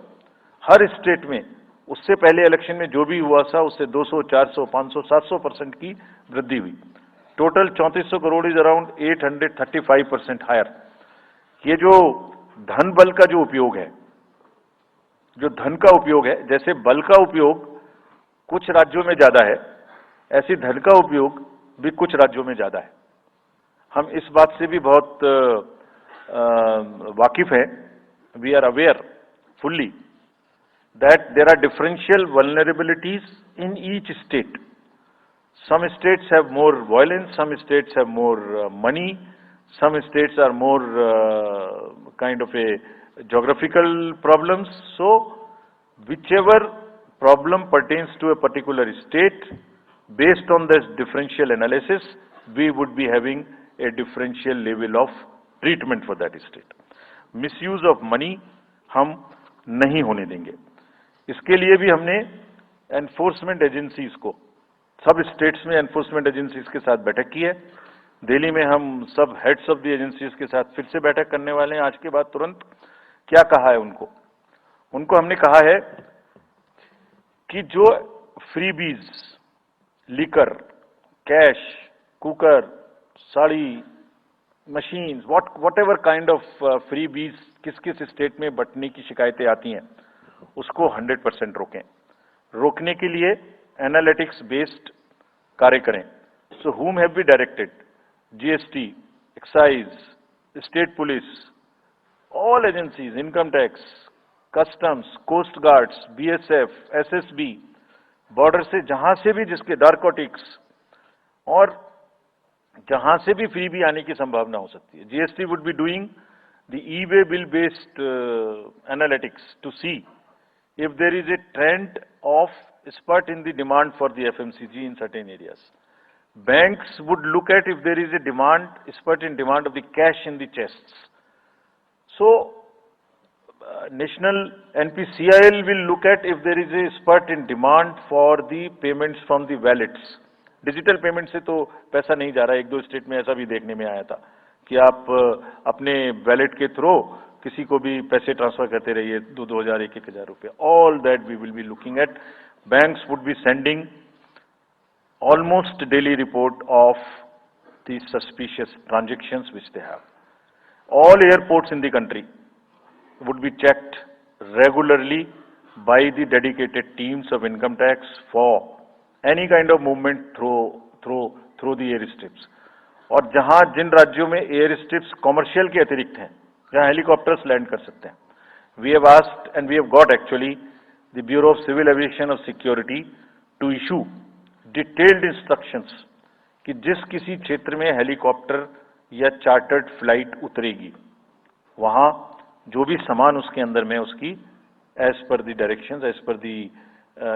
S4: हर स्टेट में उससे पहले इलेक्शन में जो भी हुआ था उससे 200, 400, 500, 700% की वृद्धि हुई। टोटल 3400 करोड़ इज अराउंड 835% हायर। ये जो धन बल का जो उपयोग है, जो धन का उपयोग है, जैसे बल का उपयोग कुछ राज्यों में ज्यादा है, ऐसी धन का उपयोग भी कुछ राज्यों में ज्यादा है। हम इस बात से भी बहुत वाकिफ हैं। We are aware fully that there are differential vulnerabilities in each state. Some states have more violence, some states have more money, some states are more kind of a geographical problems. So, whichever problem pertains to a particular state, based on this differential analysis, we would be having a differential level of treatment for that state. Misuse of money हम नहीं होने देंगे। इसके लिए भी हमने enforcement agencies को, सब स्टेट्स में एनफोर्समेंट एजेंसीज के साथ बैठक की है। दिल्ली में हम सब हेड्स ऑफ द एजेंसीज के साथ फिर से बैठक करने वाले हैं आज के बाद तुरंत। क्या कहा है उनको हमने कहा है कि जो freebies, liquor, cash, cooker, sari, machines, what ever kind of freebies किस किस स्टेट में बंटने की शिकायतें आती हैं, उसको 100% रोकें। रोकने के लिए एनालिटिक्स बेस्ड कार्य करें। सो whom have we directed? GST, excise, state police, all agencies, income tax, customs, coast guards, BSF, SSB, border से जहां से भी जिसके नारकोटिक्स और जहां से भी फ्री भी आने की संभावना हो सकती है। GST would be doing the e-way bill based analytics to see if there is a trend of spurt in the demand for the FMCG in certain areas. Banks would look at if there is a spurt in demand of the cash in the chests. So, National NPCIL will look at if there is a spurt in demand for the payments from the wallets. Digital payment से तो पैसा नहीं जा रहा है। एक दो state में ऐसा भी देखने में आया था कि आप अपने वैलेट के थ्रू किसी को भी पैसे ट्रांसफर करते रहिए, 2,000, 1,000 रुपए। All that we will be looking at. Banks would be sending almost daily report of the suspicious transactions which they have. All airports in the country would be checked regularly by the dedicated teams of income tax for any kind of movement through the airstrips. और जहां जिन राज्यों में air strips commercial के अतिरिक्त हैं, जहां helicopters land कर सकते हैं, we have asked and we have got actually the bureau of civil aviation of security to issue detailed instructions कि जिस किसी क्षेत्र में हेलीकॉप्टर या चार्टर्ड फ्लाइट उतरेगी, वहां जो भी सामान उसके अंदर में उसकी as per the directions, as per the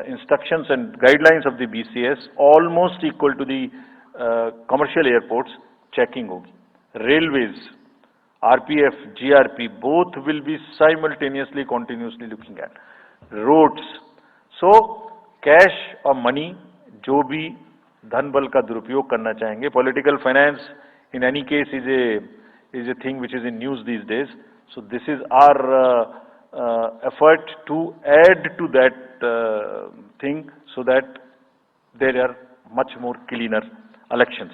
S4: instructions and guidelines of the BCS almost equal to the commercial airports checking होगी। Railways, RPF, GRP both will be simultaneously continuously looking at roads. So cash और money जो भी धन बल का दुरुपयोग करना चाहेंगे, political finance in any case is a thing which is in news these days. So this is our effort to add to that thing so that there are much more cleaner elections.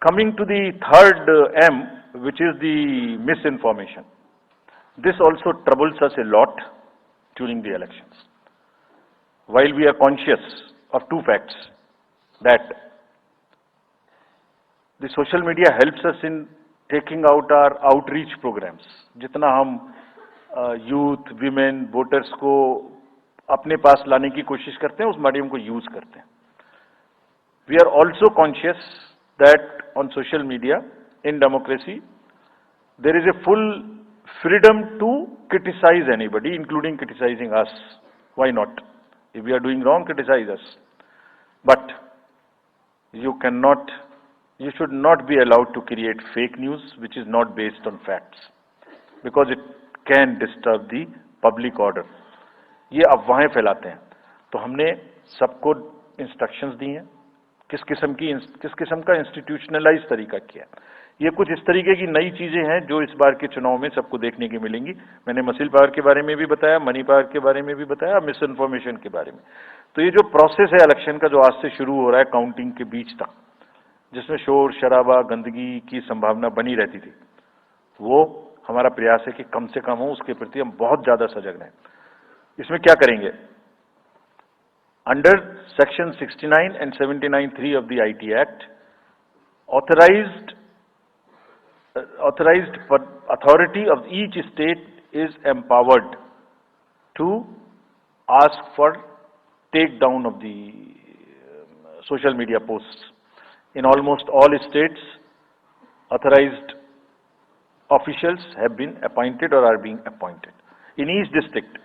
S4: Coming to the third M, which is the misinformation. This also troubles us a lot during the elections. While we are conscious of two facts, that the social media helps us in taking out our outreach programs. जितना हम youth, women, voters को अपने पास लाने की कोशिश करते हैं, उस मीडियम को यूज करते हैं। We are also conscious that on social media, in democracy, there is a full freedom to criticize anybody, including criticizing us. Why not? If we are doing wrong, criticize us. But you should not be allowed to create fake news which is not based on facts, because it can disturb the public order. ये अफवाहें फैलाते हैं। तो हमने सबको instructions दी हैं, किस किस्म का इंस्टीट्यूशनलाइज तरीका किया है। ये कुछ इस तरीके की नई चीजें हैं जो इस बार के चुनाव में सबको देखने की मिलेंगी। मैंने मसिल पावर के बारे में भी बताया, मनी पावर के बारे में भी बताया, मिस इन्फॉर्मेशन के बारे में। तो ये जो प्रोसेस है इलेक्शन का, जो आज से शुरू हो रहा है काउंटिंग के बीच तक, जिसमें शोर शराबा गंदगी की संभावना बनी रहती थी, वो हमारा प्रयास है कि कम से कम हो, उसके प्रति हम बहुत ज्यादा सजग रहें। इसमें क्या करेंगे? Under section 69 and 79(3) of the IT Act, authorized authority of each state is empowered to ask for takedown of the social media posts. In almost all states, authorized officials have been appointed or are being appointed. In each district,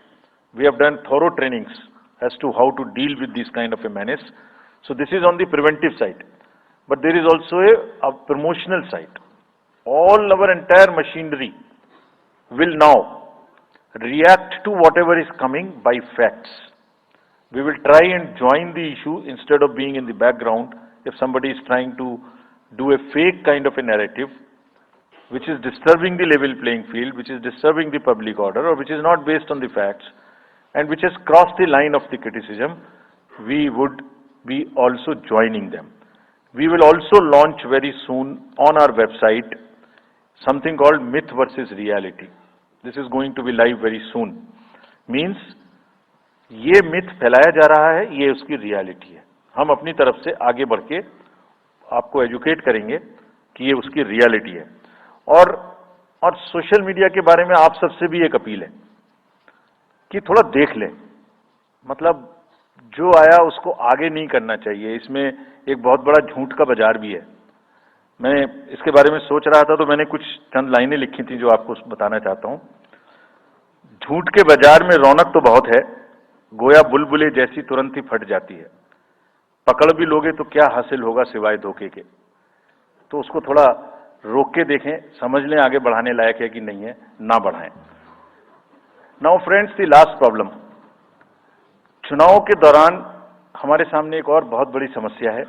S4: we have done thorough trainings as to how to deal with this kind of a menace. So this is on the preventive side, but there is also a promotional side. All our entire machinery will now react to whatever is coming by facts. We will try and join the issue instead of being in the background. If somebody is trying to do a fake kind of a narrative, which is disturbing the level playing field, which is disturbing the public order, or which is not based on the facts, and which has crossed the line of the criticism, we would be also joining them. We will also launch very soon on our website something called myth versus reality. This is going to be live very soon. Means ये myth फैलाया जा रहा है, ये उसकी reality है। हम अपनी तरफ से आगे बढ़ के आपको educate करेंगे कि ये उसकी reality है। और सोशल मीडिया के बारे में आप सबसे भी एक अपील है कि थोड़ा देख लें, मतलब जो आया उसको आगे नहीं करना चाहिए। इसमें एक बहुत बड़ा झूठ का बाजार भी है। मैं इसके बारे में सोच रहा था तो मैंने कुछ चंद लाइनें लिखी थी जो आपको बताना चाहता हूं। झूठ के बाजार में रौनक तो बहुत है, गोया बुलबुले जैसी तुरंत ही फट जाती है। पकड़ भी लोगे तो क्या हासिल होगा सिवाय धोखे के। तो उसको थोड़ा रोक के देखें, समझ लें आगे बढ़ाने लायक है कि नहीं है, ना बढ़ाएं। Now friends, the last problem, चुनाव के दौरान हमारे सामने एक और बहुत बड़ी समस्या है,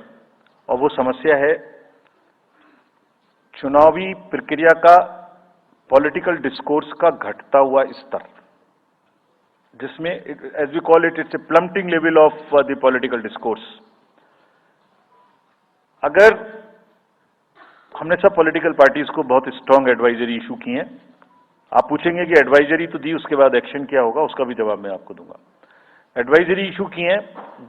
S4: और वो समस्या है चुनावी प्रक्रिया का, पॉलिटिकल डिस्कोर्स का घटता हुआ स्तर, जिसमें as we call it, it's a plumbing level of the political discourse. अगर हमने सब पॉलिटिकल पार्टीज को बहुत स्ट्रांग एडवाइजरी इशू की हैं, आप पूछेंगे कि एडवाइजरी तो दी, उसके बाद एक्शन क्या होगा, उसका भी जवाब मैं आपको दूंगा। एडवाइजरी इशू की हैं,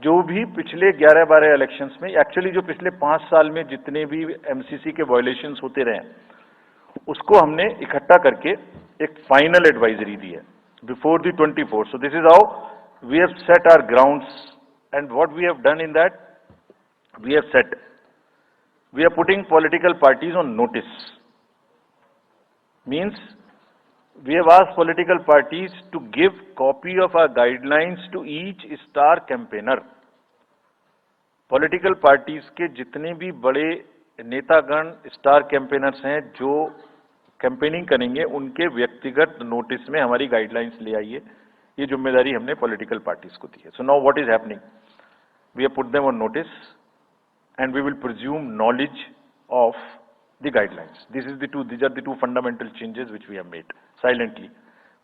S4: जो भी पिछले 11-12 इलेक्शंस में, एक्चुअली जो पिछले 5 साल में जितने भी एमसीसी के वायलेशंस होते रहे, उसको हमने इकट्ठा करके एक फाइनल एडवाइजरी दी है before the 24th। So this is how we have set our grounds, and what we have done in that, we have set, we are putting political parties on notice. Means we have asked political parties to give copy of our guidelines to each star campaigner. Political parties के जितने भी बड़े नेतागण star campaigners हैं जो campaigning करेंगे, उनके व्यक्तिगत नोटिस में हमारी गाइडलाइंस ले आइए। ये जिम्मेदारी हमने पॉलिटिकल पार्टीज को दी है। So now what is happening, we have put them on notice and we will presume knowledge of the guidelines. These are the two fundamental changes which we have made silently.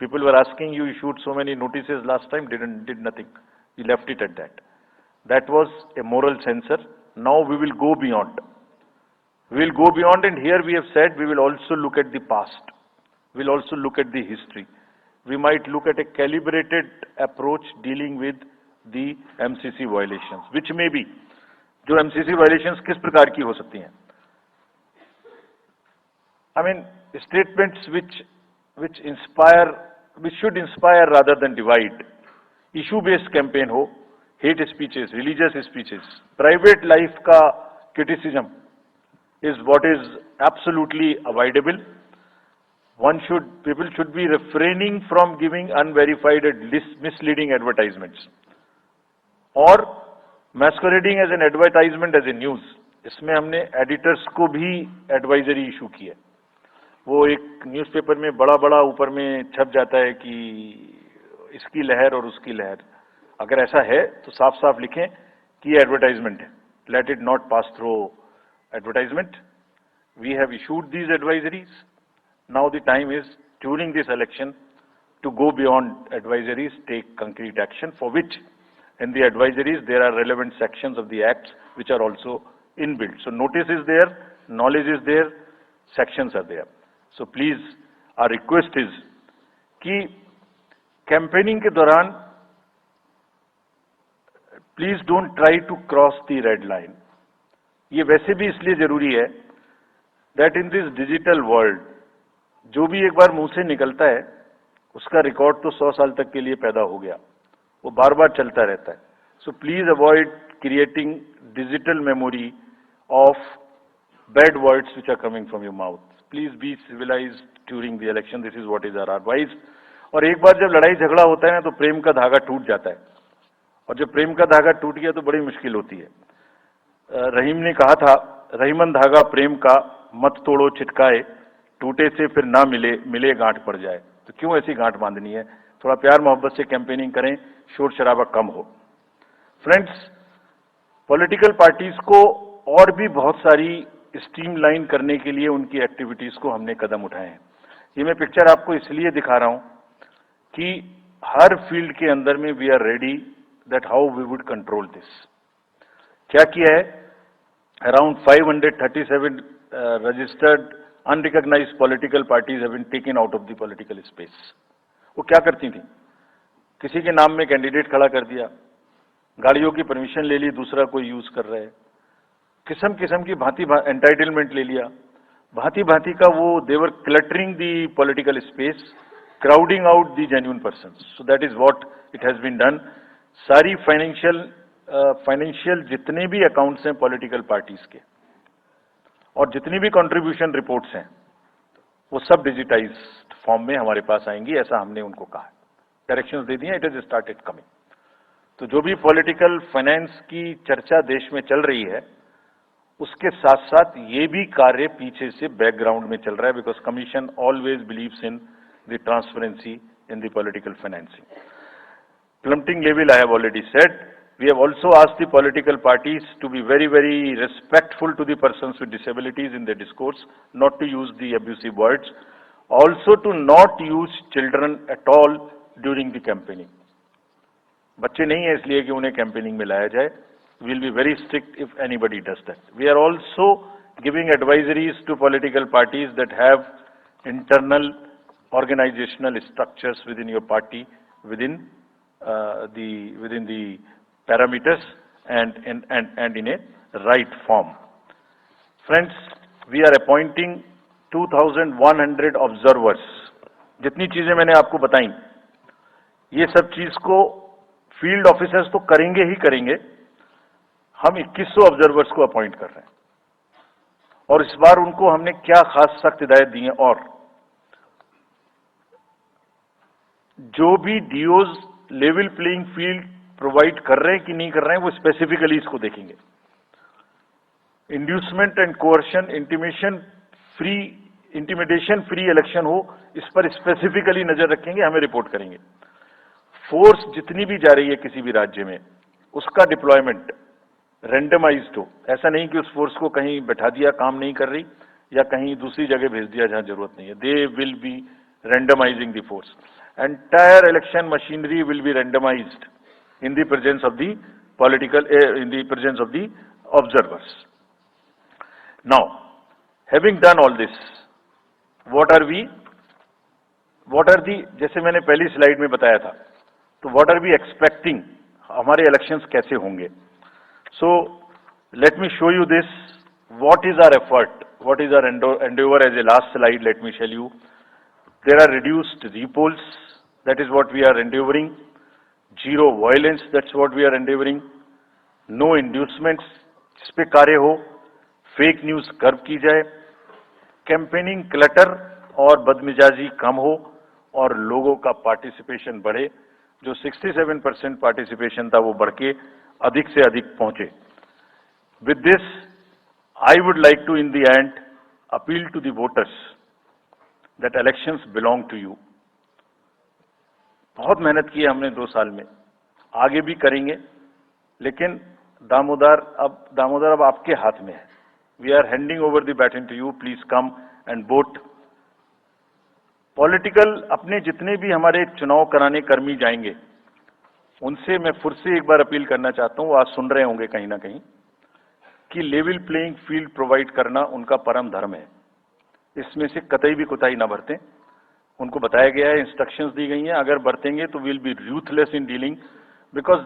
S4: People were asking, you issued so many notices last time, did nothing. You left it at that. That was a moral censor. Now we will go beyond. We will go beyond, and here we have said we will also look at the past. We will also look at the history. We might look at a calibrated approach dealing with the MCC violations, which may be, जो MCC violations किस प्रकार की हो सकती हैं। I mean statements which should inspire rather than divide, issue based campaign हो, hate speeches, religious speeches, private life का criticism is what is absolutely avoidable. People should be refraining from giving unverified and misleading advertisements or masquerading as an advertisement as a news. इसमें हमने editors को भी advisory issue की है। वो एक newspaper में बड़ा बड़ा ऊपर में छप जाता है कि इसकी लहर और उसकी लहर। अगर ऐसा है तो साफ साफ लिखें कि ये एडवर्टाइजमेंट है, let it not pass through advertisement. We have issued these advisories. Now the time is, during this election, to go beyond advisories, take concrete action, for which in the advisories there are relevant sections of the acts which are also inbuilt. So notice is there, knowledge is there, sections are there. So please, our request is कि campaigning के दौरान please don't try to cross the red line. ये वैसे भी इसलिए जरूरी है that in this digital world, जो भी एक बार मुंह से निकलता है उसका रिकॉर्ड तो 100 साल तक के लिए पैदा हो गया, वो बार बार चलता रहता है. So please avoid creating digital memory of bad words which are coming from your mouth. Please be civilised during the election. This is what is our advice. और एक बार जब लड़ाई झगड़ा होता है ना तो प्रेम का धागा टूट जाता है, और जब प्रेम का धागा टूट गया तो बड़ी मुश्किल होती है. रहीम ने कहा था, रहीमन धागा प्रेम का मत तोड़ो चिटकाए, टूटे से फिर ना मिले, मिले गांठ पड़ जाए. तो क्यों ऐसी गांठ बांधनी है? थोड़ा प्यार मोहब्बत से कैंपेनिंग करें, शोर शराबा कम हो. फ्रेंड्स, पॉलिटिकल पार्टीज को और भी बहुत सारी स्ट्रीमलाइन करने के लिए उनकी एक्टिविटीज को हमने कदम उठाए हैं. ये मैं पिक्चर आपको इसलिए दिखा रहा हूं कि हर फील्ड के अंदर में we are ready that how we would control this. क्या किया है? Around 537 registered unrecognised political parties have been taken out of the political space. वो क्या करती थी? किसी के नाम में कैंडिडेट खड़ा कर दिया, गाड़ियों की परमिशन ले ली, दूसरा कोई यूज कर रहा है, किस्म किस्म की भांति एंटाइटलमेंट ले लिया, भांति भांति का वो they were cluttering the political space, crowding out the genuine persons. So that is what it has been done. सारी फाइनेंशियल जितने भी अकाउंट्स हैं पॉलिटिकल पार्टीज के और जितनी भी कंट्रीब्यूशन रिपोर्ट्स हैं वो सब डिजिटाइज्ड फॉर्म में हमारे पास आएंगी, ऐसा हमने उनको कहा. डायरेक्शंस दे दिए, इट इज स्टार्टेड कमिंग. तो जो भी पॉलिटिकल फाइनेंस की चर्चा देश में चल रही है उसके साथ साथ ये भी कार्य पीछे से बैकग्राउंड में चल रहा है, because commission always believes in the transparency in the political financing. Plummeting level, I have already said. We have also asked the political parties to be very, very respectful to the persons with disabilities in their discourse, not to use the abusive words, also to not use children at all during the campaigning. बच्चे नहीं है इसलिए कि उन्हें campaigning में लाया जाए. We will be very strict if anybody does that. We are also giving advisories to political parties that have internal organizational structures within your party, within the parameters and in a right form. Friends, we are appointing 2,100 observers. जितनी चीजें मैंने आपको बताई, ये सब चीज को field officers तो करेंगे ही करेंगे. हम 2100 ऑब्जर्वर्स को अपॉइंट कर रहे हैं और इस बार उनको हमने क्या खास सख्त हिदायत दी है. और जो भी डीओज लेवल प्लेइंग फील्ड प्रोवाइड कर रहे हैं कि नहीं कर रहे हैं वो स्पेसिफिकली इसको देखेंगे. Inducement and coercion, intimidation free election हो, इस पर स्पेसिफिकली नजर रखेंगे, हमें रिपोर्ट करेंगे. फोर्स जितनी भी जा रही है किसी भी राज्य में उसका डिप्लॉयमेंट रेंडमाइज्ड हो. ऐसा नहीं कि उस फोर्स को कहीं बैठा दिया, काम नहीं कर रही, या कहीं दूसरी जगह भेज दिया जहां जरूरत नहीं है. They will be randomizing the force. Entire election machinery will be randomized in the presence of the in the presence of the observers. Now, having done all this, what are the, जैसे मैंने पहली slide में बताया था, तो what are we expecting, हमारे elections कैसे होंगे? So, let me show you this, what is our effort, what is our endeavor. As a last slide, let me tell you, there are reduced repolls, that is what we are endeavoring. Zero violence, that's what we are endeavoring. No inducements, इस पे कार्य हो. Fake news curve की जाए. Campaigning clutter और बदमिजाजी कम हो और लोगों का पार्टिसिपेशन बढ़े. जो 67% पार्टिसिपेशन था वो बढ़ के अधिक से अधिक पहुंचे. With this, I would like to in the end appeal to the voters that elections belong to you. बहुत मेहनत की है हमने 2 साल में, आगे भी करेंगे, लेकिन दामोदर अब आपके हाथ में है. We are handing over the baton to you. Please come and vote. Political अपने जितने भी हमारे चुनाव कराने कर्मी जाएंगे, उनसे मैं फिर से एक बार अपील करना चाहता हूं, आज सुन रहे होंगे कहीं ना कहीं, कि लेवल प्लेइंग फील्ड प्रोवाइड करना उनका परम धर्म है। इसमें से कतई भी कोताही ना बरतें। उनको बताया गया है, इंस्ट्रक्शंस दी गई हैं, अगर बरतेंगे तो will be ruthless in dealing, because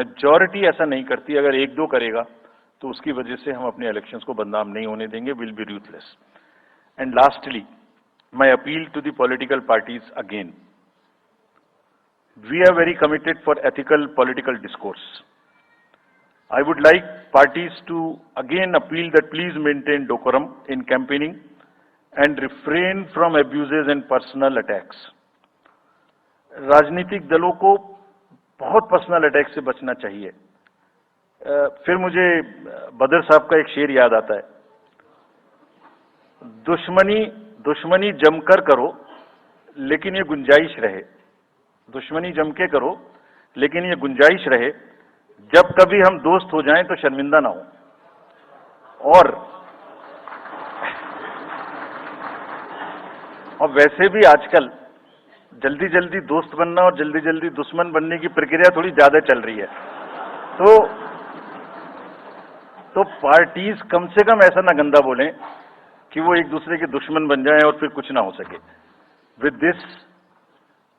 S4: majority ऐसा नहीं करती। अगर एक दो करेगा तो उसकी वजह से हम अपने इलेक्शंस को बदनाम नहीं होने देंगे। Will be ruthless. And lastly, my appeal to the political parties again. We are very committed for ethical political discourse. I would like parties to again appeal that please maintain decorum in campaigning and refrain from abuses and personal attacks. राजनीतिक दलों को बहुत personal attack से बचना चाहिए। फिर मुझे बदर साहब का एक शेर याद आता है, दुश्मनी जमकर करो लेकिन ये गुंजाइश रहे। दुश्मनी जम के करो लेकिन ये गुंजाइश रहे, जब कभी हम दोस्त हो जाएं तो शर्मिंदा ना हो। और वैसे भी आजकल जल्दी जल्दी दोस्त बनना और जल्दी जल्दी दुश्मन बनने की प्रक्रिया थोड़ी ज्यादा चल रही है। तो पार्टीज कम से कम ऐसा ना गंदा बोलें कि वो एक दूसरे के दुश्मन बन जाएं और फिर कुछ ना हो सके। With this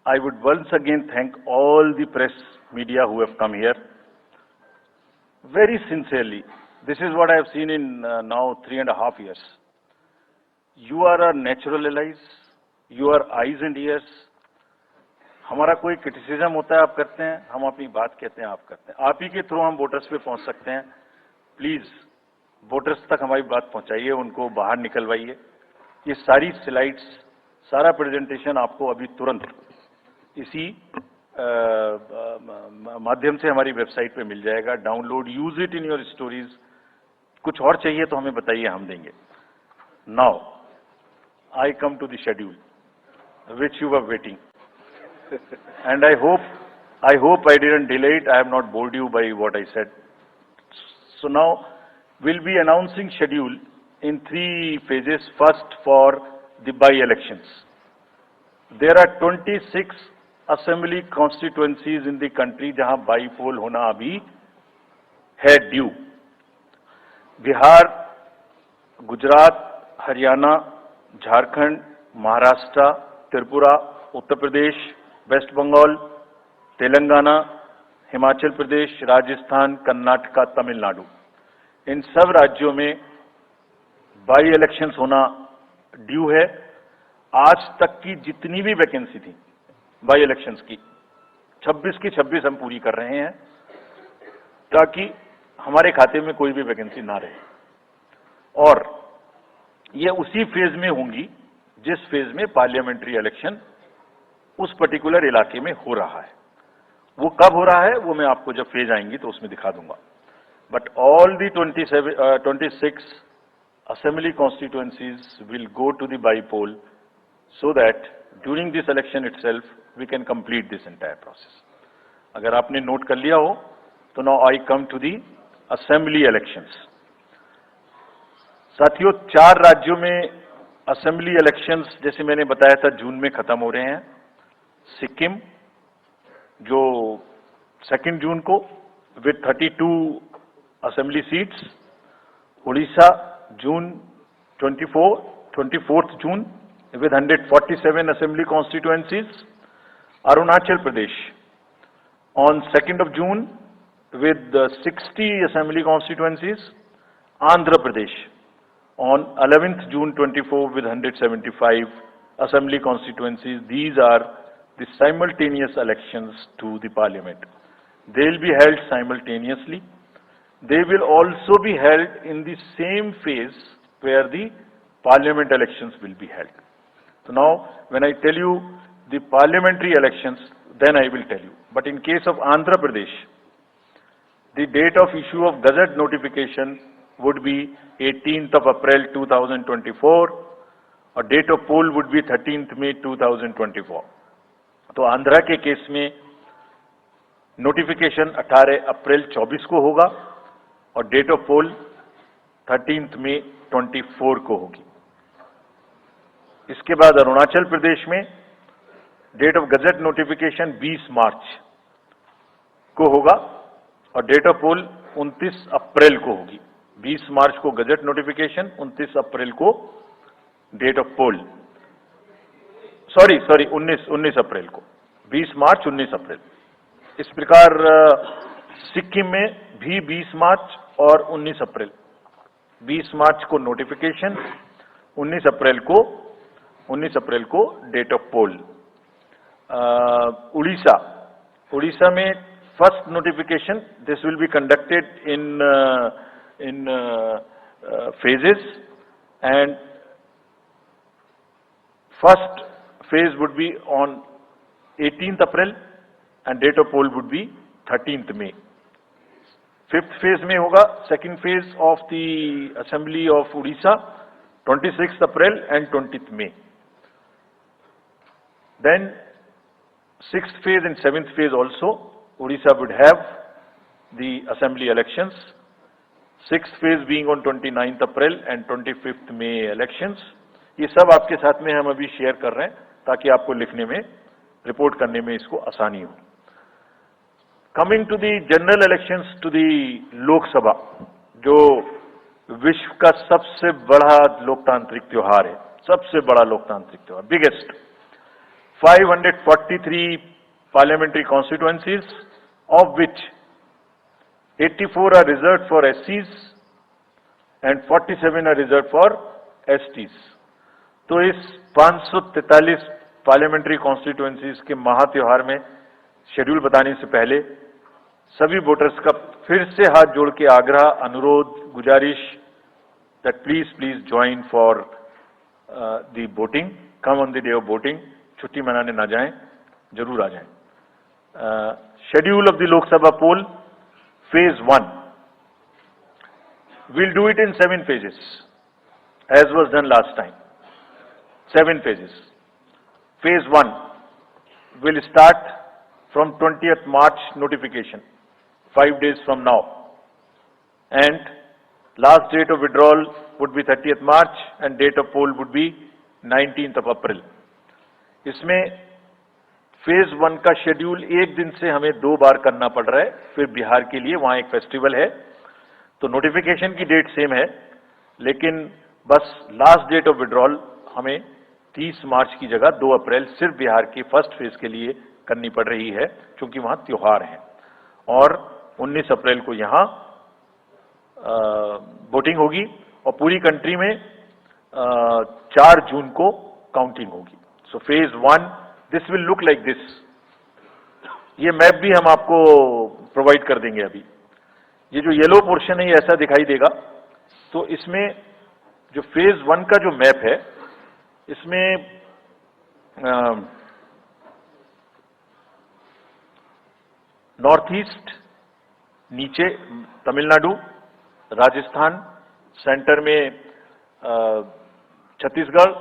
S4: I would once again thank all the press media who have come here very sincerely. This is what I have seen in now 3.5 years. You are our natural allies, you are eyes and ears. हमारा कोई criticism होता है आप करते हैं, हम अपनी बात कहते हैं आप करते हैं। आप ही के थ्रू हम वोटर्स पे पहुंच सकते हैं। प्लीज वोटर्स तक हमारी बात पहुंचाइए, उनको बाहर निकलवाइए। ये सारी स्लाइड्स, सारा प्रेजेंटेशन आपको अभी तुरंत इसी माध्यम से हमारी वेबसाइट पे मिल जाएगा। Download, use it in your stories. कुछ और चाहिए तो हमें बताइए, हम देंगे। Now I come to the schedule which you were waiting, and I hope I didn't delay it. I have not bored you by what I said. So now we'll be announcing schedule in 3 phases. First, for the by-elections. There are 26 assembly constituencies in the country जहां by-poll होना अभी है due. Bihar, Gujarat, Haryana, Jharkhand, Maharashtra, Tripura, Uttar Pradesh, waste Bengal, Telangana, Himachal Pradesh, Rajasthan, Karnataka, Tamil Nadu, इन सब राज्यों में by elections होना due है। आज तक की जितनी भी वैकेंसी थी बाई इलेक्शंस की, 26 की 26 हम पूरी कर रहे हैं, ताकि हमारे खाते में कोई भी वैकेंसी ना रहे। और ये उसी फेज में होंगी जिस फेज में पार्लियामेंट्री इलेक्शन उस पर्टिकुलर इलाके में हो रहा है। वो कब हो रहा है वो मैं आपको जब फेज आएंगी तो उसमें दिखा दूंगा। But all the 26 assembly constituencies will go to the by-poll, so that during this election itself we can complete this entire process. अगर आपने नोट कर लिया हो तो now I come to the assembly elections. साथियों, 4 राज्यों में असेंबली इलेक्शंस जैसे मैंने बताया था जून में खत्म हो रहे हैं। सिक्किम जो 2 जून को with 32 assembly seats, Orissa June 24th June with 147 assembly constituencies, Arunachal Pradesh on 2nd of June with 60 assembly constituencies, Andhra Pradesh on 11th June 24 with 175 assembly constituencies. These are the simultaneous elections to the parliament. They will be held simultaneously. They will also be held in the same phase where the parliament elections will be held. So now, when I tell you the parliamentary elections, then I will tell you. But in case of Andhra Pradesh, the date of issue of Gazette notification would be 18th of April 2024, or date of poll would be 13th May 2024. तो आंध्रा के case में notification 18 अप्रैल 24 को होगा और date of पोल 13 मई 24 को होगी। इसके बाद अरुणाचल प्रदेश में डेट ऑफ गजट नोटिफिकेशन 20 मार्च को होगा और डेट ऑफ पोल 29 अप्रैल को होगी। 20 मार्च को गजट नोटिफिकेशन, 29 अप्रैल को डेट ऑफ पोल, सॉरी 19 अप्रैल को, 20 मार्च 19 अप्रैल। इस प्रकार सिक्किम में भी 20 मार्च और 19 अप्रैल, 20 मार्च को नोटिफिकेशन, 19 अप्रैल को डेट ऑफ पोल। उड़ीसा में first notification, this will be conducted in phases and first phase would be on 18th April and date of poll would be 13th May. Fifth phase में होगा second phase of the Assembly of Odisha 26th April and 20th May. Then sixth phase and seventh phase also Odisha would have the Assembly elections. Sixth phase being on 29th April and 25th May elections. ये सब आपके साथ में हम अभी share कर रहे हैं ताकि आपको लिखने में, रिपोर्ट करने में इसको आसानी हो। Coming to the general elections to the Lok Sabha, जो विश्व का सबसे बड़ा लोकतांत्रिक त्योहार है, सबसे बड़ा लोकतांत्रिक त्योहार, biggest, 543 parliamentary constituencies of which 84 are reserved for SCs and 47 are reserved for STs. तो इस 543 पार्लियामेंट्री कॉन्स्टिट्यूएंसीज के महात्योहार में शेड्यूल बताने से पहले सभी वोटर्स का फिर से हाथ जोड़ के आग्रह, अनुरोध, गुजारिश that please join for the voting, come on the day of voting, छुट्टी मनाने ना जाएं, जरूर आ जाएं। Schedule of the Lok Sabha poll, phase 1. We'll do it in 7 phases, as was done last time. 7 phases. Phase 1 will start from 20th March notification, 5 days from now. And last date of withdrawal would be 30th March and date of poll would be 19th of April. इसमें phase 1 का schedule एक दिन से हमें 2 बार करना पड़ रहा है, फिर बिहार के लिए वहां एक फेस्टिवल है, तो नोटिफिकेशन की डेट सेम है, लेकिन बस लास्ट डेट ऑफ विड्रॉल हमें 30 मार्च की जगह 2 अप्रैल सिर्फ बिहार की फर्स्ट फेज के लिए करनी पड़ रही है, क्योंकि वहां त्योहार है। और 19 अप्रैल को यहां वोटिंग होगी और पूरी कंट्री में 4 जून को काउंटिंग होगी। So phase 1 this will look like this. ये मैप भी हम आपको प्रोवाइड कर देंगे। अभी ये जो येलो पोर्शन है ये ऐसा दिखाई देगा। तो इसमें जो फेज 1 का जो मैप है, इसमें नॉर्थ ईस्ट, नीचे तमिलनाडु, राजस्थान, सेंटर में छत्तीसगढ़,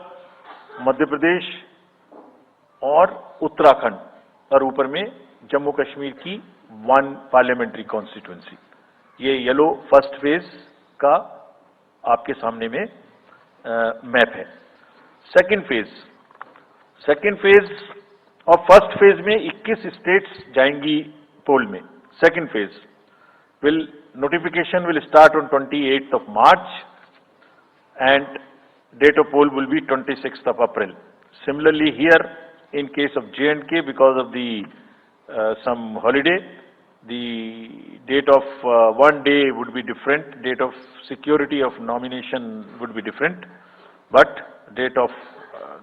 S4: मध्य प्रदेश और उत्तराखंड, और ऊपर में जम्मू कश्मीर की 1 पार्लियामेंट्री कॉन्स्टिट्यूएंसी। ये येलो फर्स्ट फेज का आपके सामने में मैप है। सेकंड फेज और फर्स्ट फेज में 21 स्टेट्स जाएंगी पोल में। Second phase notification will start on 28th of March and date of poll will be 26th of April. Similarly here, in case of J&K, because of the some holiday, the date of one day would be different, date of security of nomination would be different, but date of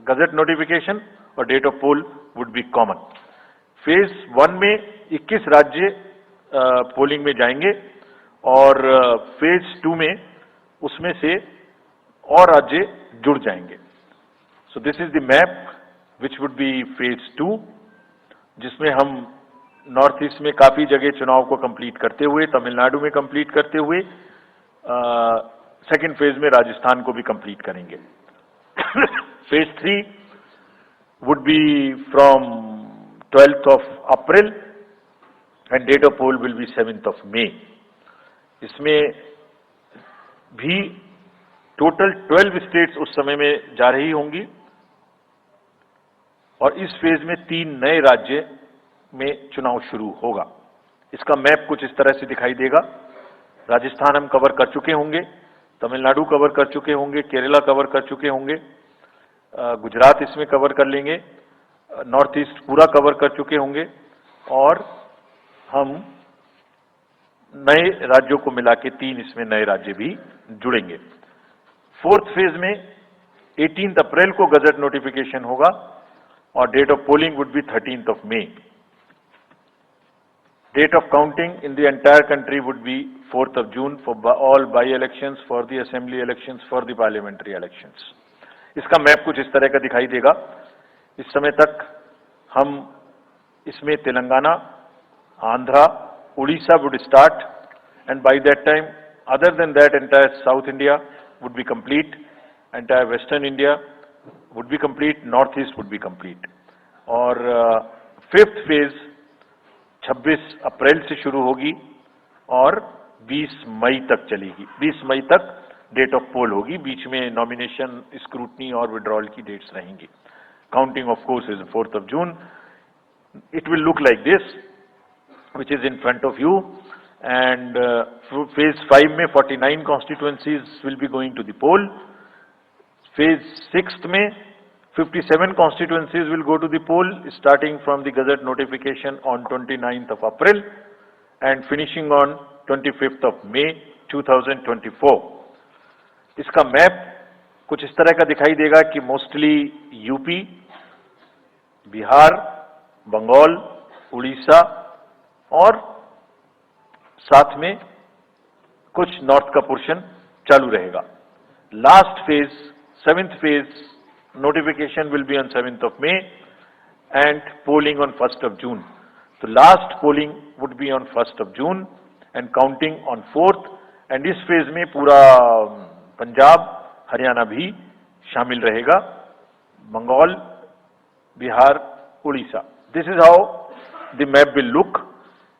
S4: gazette notification or date of poll would be common. Phase 1 में 21 राज्य polling में जाएंगे और phase 2 में उसमें से और राज्य जुड़ जाएंगे। सो this is the map which would be phase 2, जिसमें हम नॉर्थ ईस्ट में काफी जगह चुनाव को कंप्लीट करते हुए, तमिलनाडु में कंप्लीट करते हुए, सेकेंड फेज में राजस्थान को भी कंप्लीट करेंगे। Phase 3 would be from 12th of April and date of poll will be 7th of May. इसमें भी टोटल 12 स्टेट्स उस समय में जा रही होंगी और इस फेज में 3 नए राज्य में चुनाव शुरू होगा। इसका मैप कुछ इस तरह से दिखाई देगा। राजस्थान हम कवर कर चुके होंगे, तमिलनाडु कवर कर चुके होंगे, केरला कवर कर चुके होंगे, गुजरात इसमें कवर कर लेंगे, नॉर्थ ईस्ट पूरा कवर कर चुके होंगे और हम नए राज्यों को मिला के 3 इसमें नए राज्य भी जुड़ेंगे। 4th फेज में 18 अप्रैल को गजट नोटिफिकेशन होगा और date of polling would be 13th of May. Date of counting in the entire country would be 4th of June for all by-elections, for the assembly elections, for the parliamentary elections. इसका map कुछ इस तरह का दिखाई देगा। इस समय तक हम इसमें Telangana, Andhra, Orissa would start and by that time, other than that, entire South India would be complete, entire Western India would be complete, Northeast would be complete. और 5th phase 26 अप्रैल से शुरू होगी और 20 मई तक चलेगी। 20 मई तक डेट ऑफ पोल होगी, बीच में नॉमिनेशन, स्क्रूटनी और विड्रॉल की डेट्स रहेंगी। Counting of course is 4th of June. It will look like this, which is in front of you, and phase 5 में 49 constituencies will be going to the poll. Phase 6th में 57 constituencies will go to the poll, starting from the Gazette notification on 29th of April and finishing on 25th of May 2024. इसका map कुछ इस तरह का दिखाई देगा कि mostly UP, Bihar, Bengal, Orissa और साथ में कुछ नॉर्थ का पोर्शन चालू रहेगा। Last phase, 7th phase notification will be on 7th of May and polling on 1st of June. So last polling would be on 1st of June and counting on 4th, and इस phase में पूरा पंजाब, हरियाणा भी शामिल रहेगा, Bengal, Bihar, Orissa. This is how the map will look.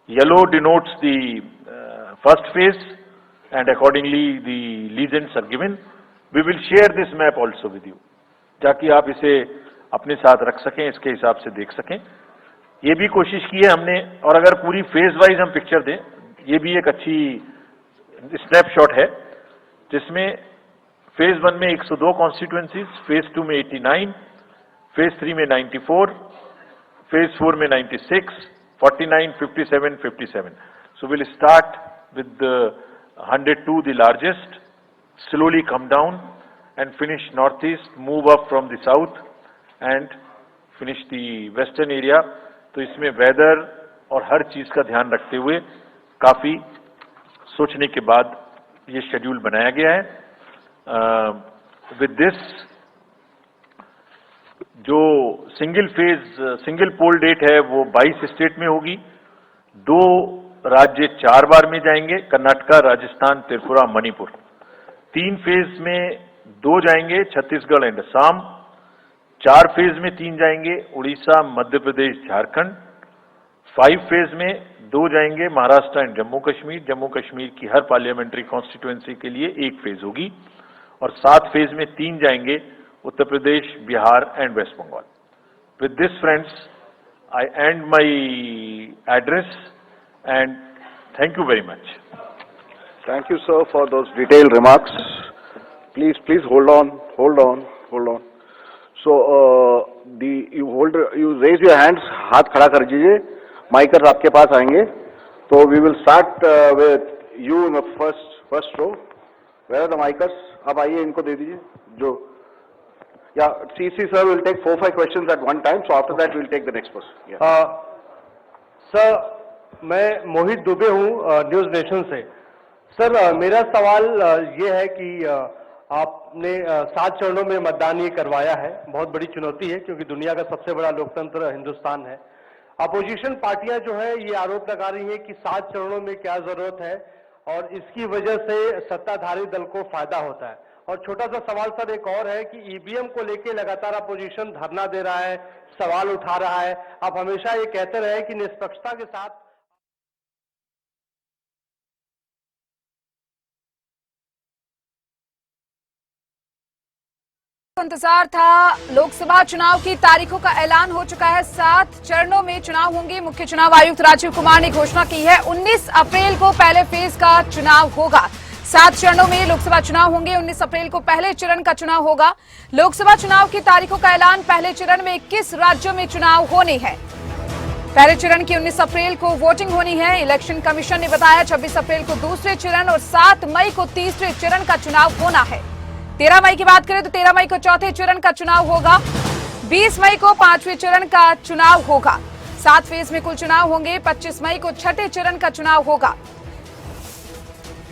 S4: Yellow denotes the first phase and accordingly the legends are given. We will share this map also with you, ताकि आप इसे अपने साथ रख सकें, इसके हिसाब से देख सकें। ये भी कोशिश की है हमने, और अगर पूरी फेज वाइज हम पिक्चर दें, ये भी एक अच्छी स्नैपशॉट है, जिसमें फेज 1 में 102 कॉन्स्टिट्यूएंसीज, फेज 2 में 89, फेज 3 में 94, फेज 4 में 96, 49, 57, 57. So we'll start with the 102, the largest, slowly come down and finish northeast, move up from the south and finish the western area. तो इसमें वेदर और हर चीज का ध्यान रखते हुए काफी सोचने के बाद ये शेड्यूल बनाया गया है। विद दिस, जो सिंगल पोल डेट है वो 22 स्टेट में होगी। 2 राज्य 4 बार में जाएंगे, कर्नाटका, राजस्थान, त्रिपुरा, मणिपुर। 3 फेज में 2 जाएंगे, छत्तीसगढ़ एंड असम। 4 फेज में 3 जाएंगे, उड़ीसा, मध्य प्रदेश, झारखंड। 5 फेज में 2 जाएंगे, महाराष्ट्र एंड जम्मू कश्मीर। जम्मू कश्मीर की हर पार्लियामेंट्री कॉन्स्टिट्यूएंसी के लिए 1 फेज होगी। और 7 फेज में 3 जाएंगे, Uttar Pradesh, Bihar and West Bengal. With this friends, I end my address and thank you very much.
S3: Thank you, sir, for those detailed remarks. Please hold on. So, you raise your hands, हाथ खड़ा कर दीजिए, माइकर्स आपके पास आएंगे। तो we will start with you in the first row. Where are the micers? आप आइए, इनको दे दीजिए। जो, yeah, CC sir will take 4-5 questions at one time. So after that we'll take the next person. Yeah.
S5: Sir, मैं मोहित दुबे हूँ, news nation से। Sir, मेरा सवाल ये है कि आपने 7 चरणों में मतदान ये करवाया है, बहुत बड़ी चुनौती है क्योंकि दुनिया का सबसे बड़ा लोकतंत्र हिंदुस्तान है। अपोजिशन पार्टियां जो है ये आरोप लगा रही हैं कि 7 चरणों में क्या जरूरत है और इसकी वजह से सत्ताधारी दल को फायदा होता है। और छोटा सा सवाल सर एक और है कि ईवीएम को लेके लगातार अपोजिशन धरना दे रहा है, सवाल उठा रहा है। आप हमेशा ये कहते रहे कि निष्पक्षता के साथ
S6: इंतजार था। लोकसभा चुनाव की तारीखों का ऐलान हो चुका है। 7 चरणों में चुनाव होंगे। मुख्य चुनाव आयुक्त राजीव कुमार ने घोषणा की है 19 अप्रैल को पहले फेज का चुनाव होगा। 7 चरणों में लोकसभा चुनाव होंगे। 19 अप्रैल को पहले चरण का चुनाव होगा। लोकसभा चुनाव की तारीखों का ऐलान। पहले चरण में 21 राज्यों में चुनाव होने हैं। पहले चरण की 19 अप्रैल को वोटिंग होनी है। इलेक्शन कमीशन ने बताया 26 अप्रैल को दूसरे चरण और 7 मई को तीसरे चरण का चुनाव होना है। 13 मई की बात करें तो 13 मई को चौथे चरण का चुनाव होगा। 20 मई को 5वें चरण का चुनाव होगा। 7 फेज में कुल चुनाव होंगे। 25 मई को छठे चरण का चुनाव होगा।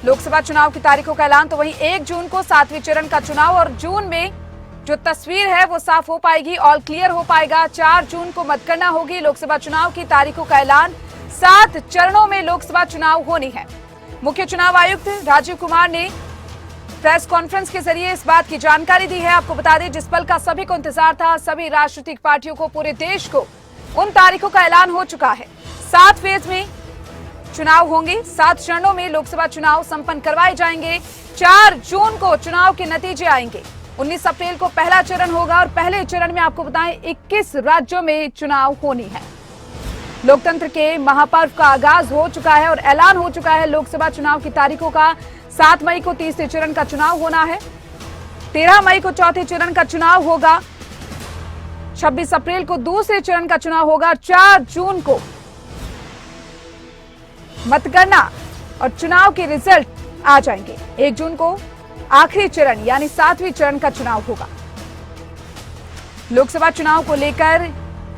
S6: लोकसभा चुनाव की तारीखों का ऐलान तो वहीं 1 जून को 7वें चरण का चुनाव और जून में जो तस्वीर है वो साफ हो पाएगी, ऑल क्लियर हो पाएगा। 4 जून को मतगणना होगी। लोकसभा चुनाव की तारीखों का ऐलान। 7 चरणों में लोकसभा चुनाव होनी है। मुख्य चुनाव आयुक्त राजीव कुमार ने प्रेस कॉन्फ्रेंस के जरिए इस बात की जानकारी दी है। आपको बता दें जिस पल का सभी को इंतजार था, सभी राजनीतिक पार्टियों को, पूरे देश को उन तारीखों का ऐलान हो चुका है। 7 फेज में चुनाव होंगे। 7 चरणों में लोकसभा चुनाव संपन्न करवाए जाएंगे। 4 जून को चुनाव के नतीजे आएंगे। 19 अप्रैल को पहला चरण होगा और पहले चरण में आपको बताएं 21 राज्यों में चुनाव होनी है। लोकतंत्र के महापर्व का आगाज हो चुका है और ऐलान हो चुका है लोकसभा चुनाव की तारीखों का। 7 मई को तीसरे चरण का चुनाव होना है। 13 मई को चौथे चरण का चुनाव होगा। 26 अप्रैल को दूसरे चरण का चुनाव होगा। 4 जून को मतगणना और चुनाव के रिजल्ट आ जाएंगे। 1 जून को आखिरी चरण यानी 7वें चरण का चुनाव होगा। लोकसभा चुनाव को लेकर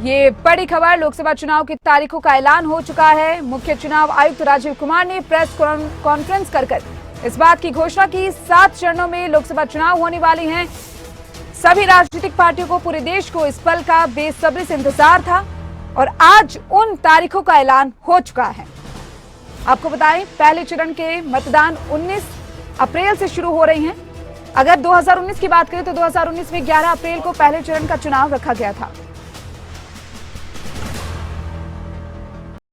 S6: ये बड़ी खबर। लोकसभा चुनाव की तारीखों का ऐलान हो चुका है। मुख्य चुनाव आयुक्त राजीव कुमार ने प्रेस कॉन्फ्रेंस कर इस बात की घोषणा की 7 चरणों में लोकसभा चुनाव होने वाली हैं। सभी राजनीतिक पार्टियों को, पूरे देश को इस पल का बेसब्री से इंतजार था और आज उन तारीखों का ऐलान हो चुका है। आपको बताएं पहले चरण के मतदान 19 अप्रैल से शुरू हो रही हैं। अगर 2019 की बात करें तो 2019 में 11 अप्रैल को पहले चरण का चुनाव रखा गया था।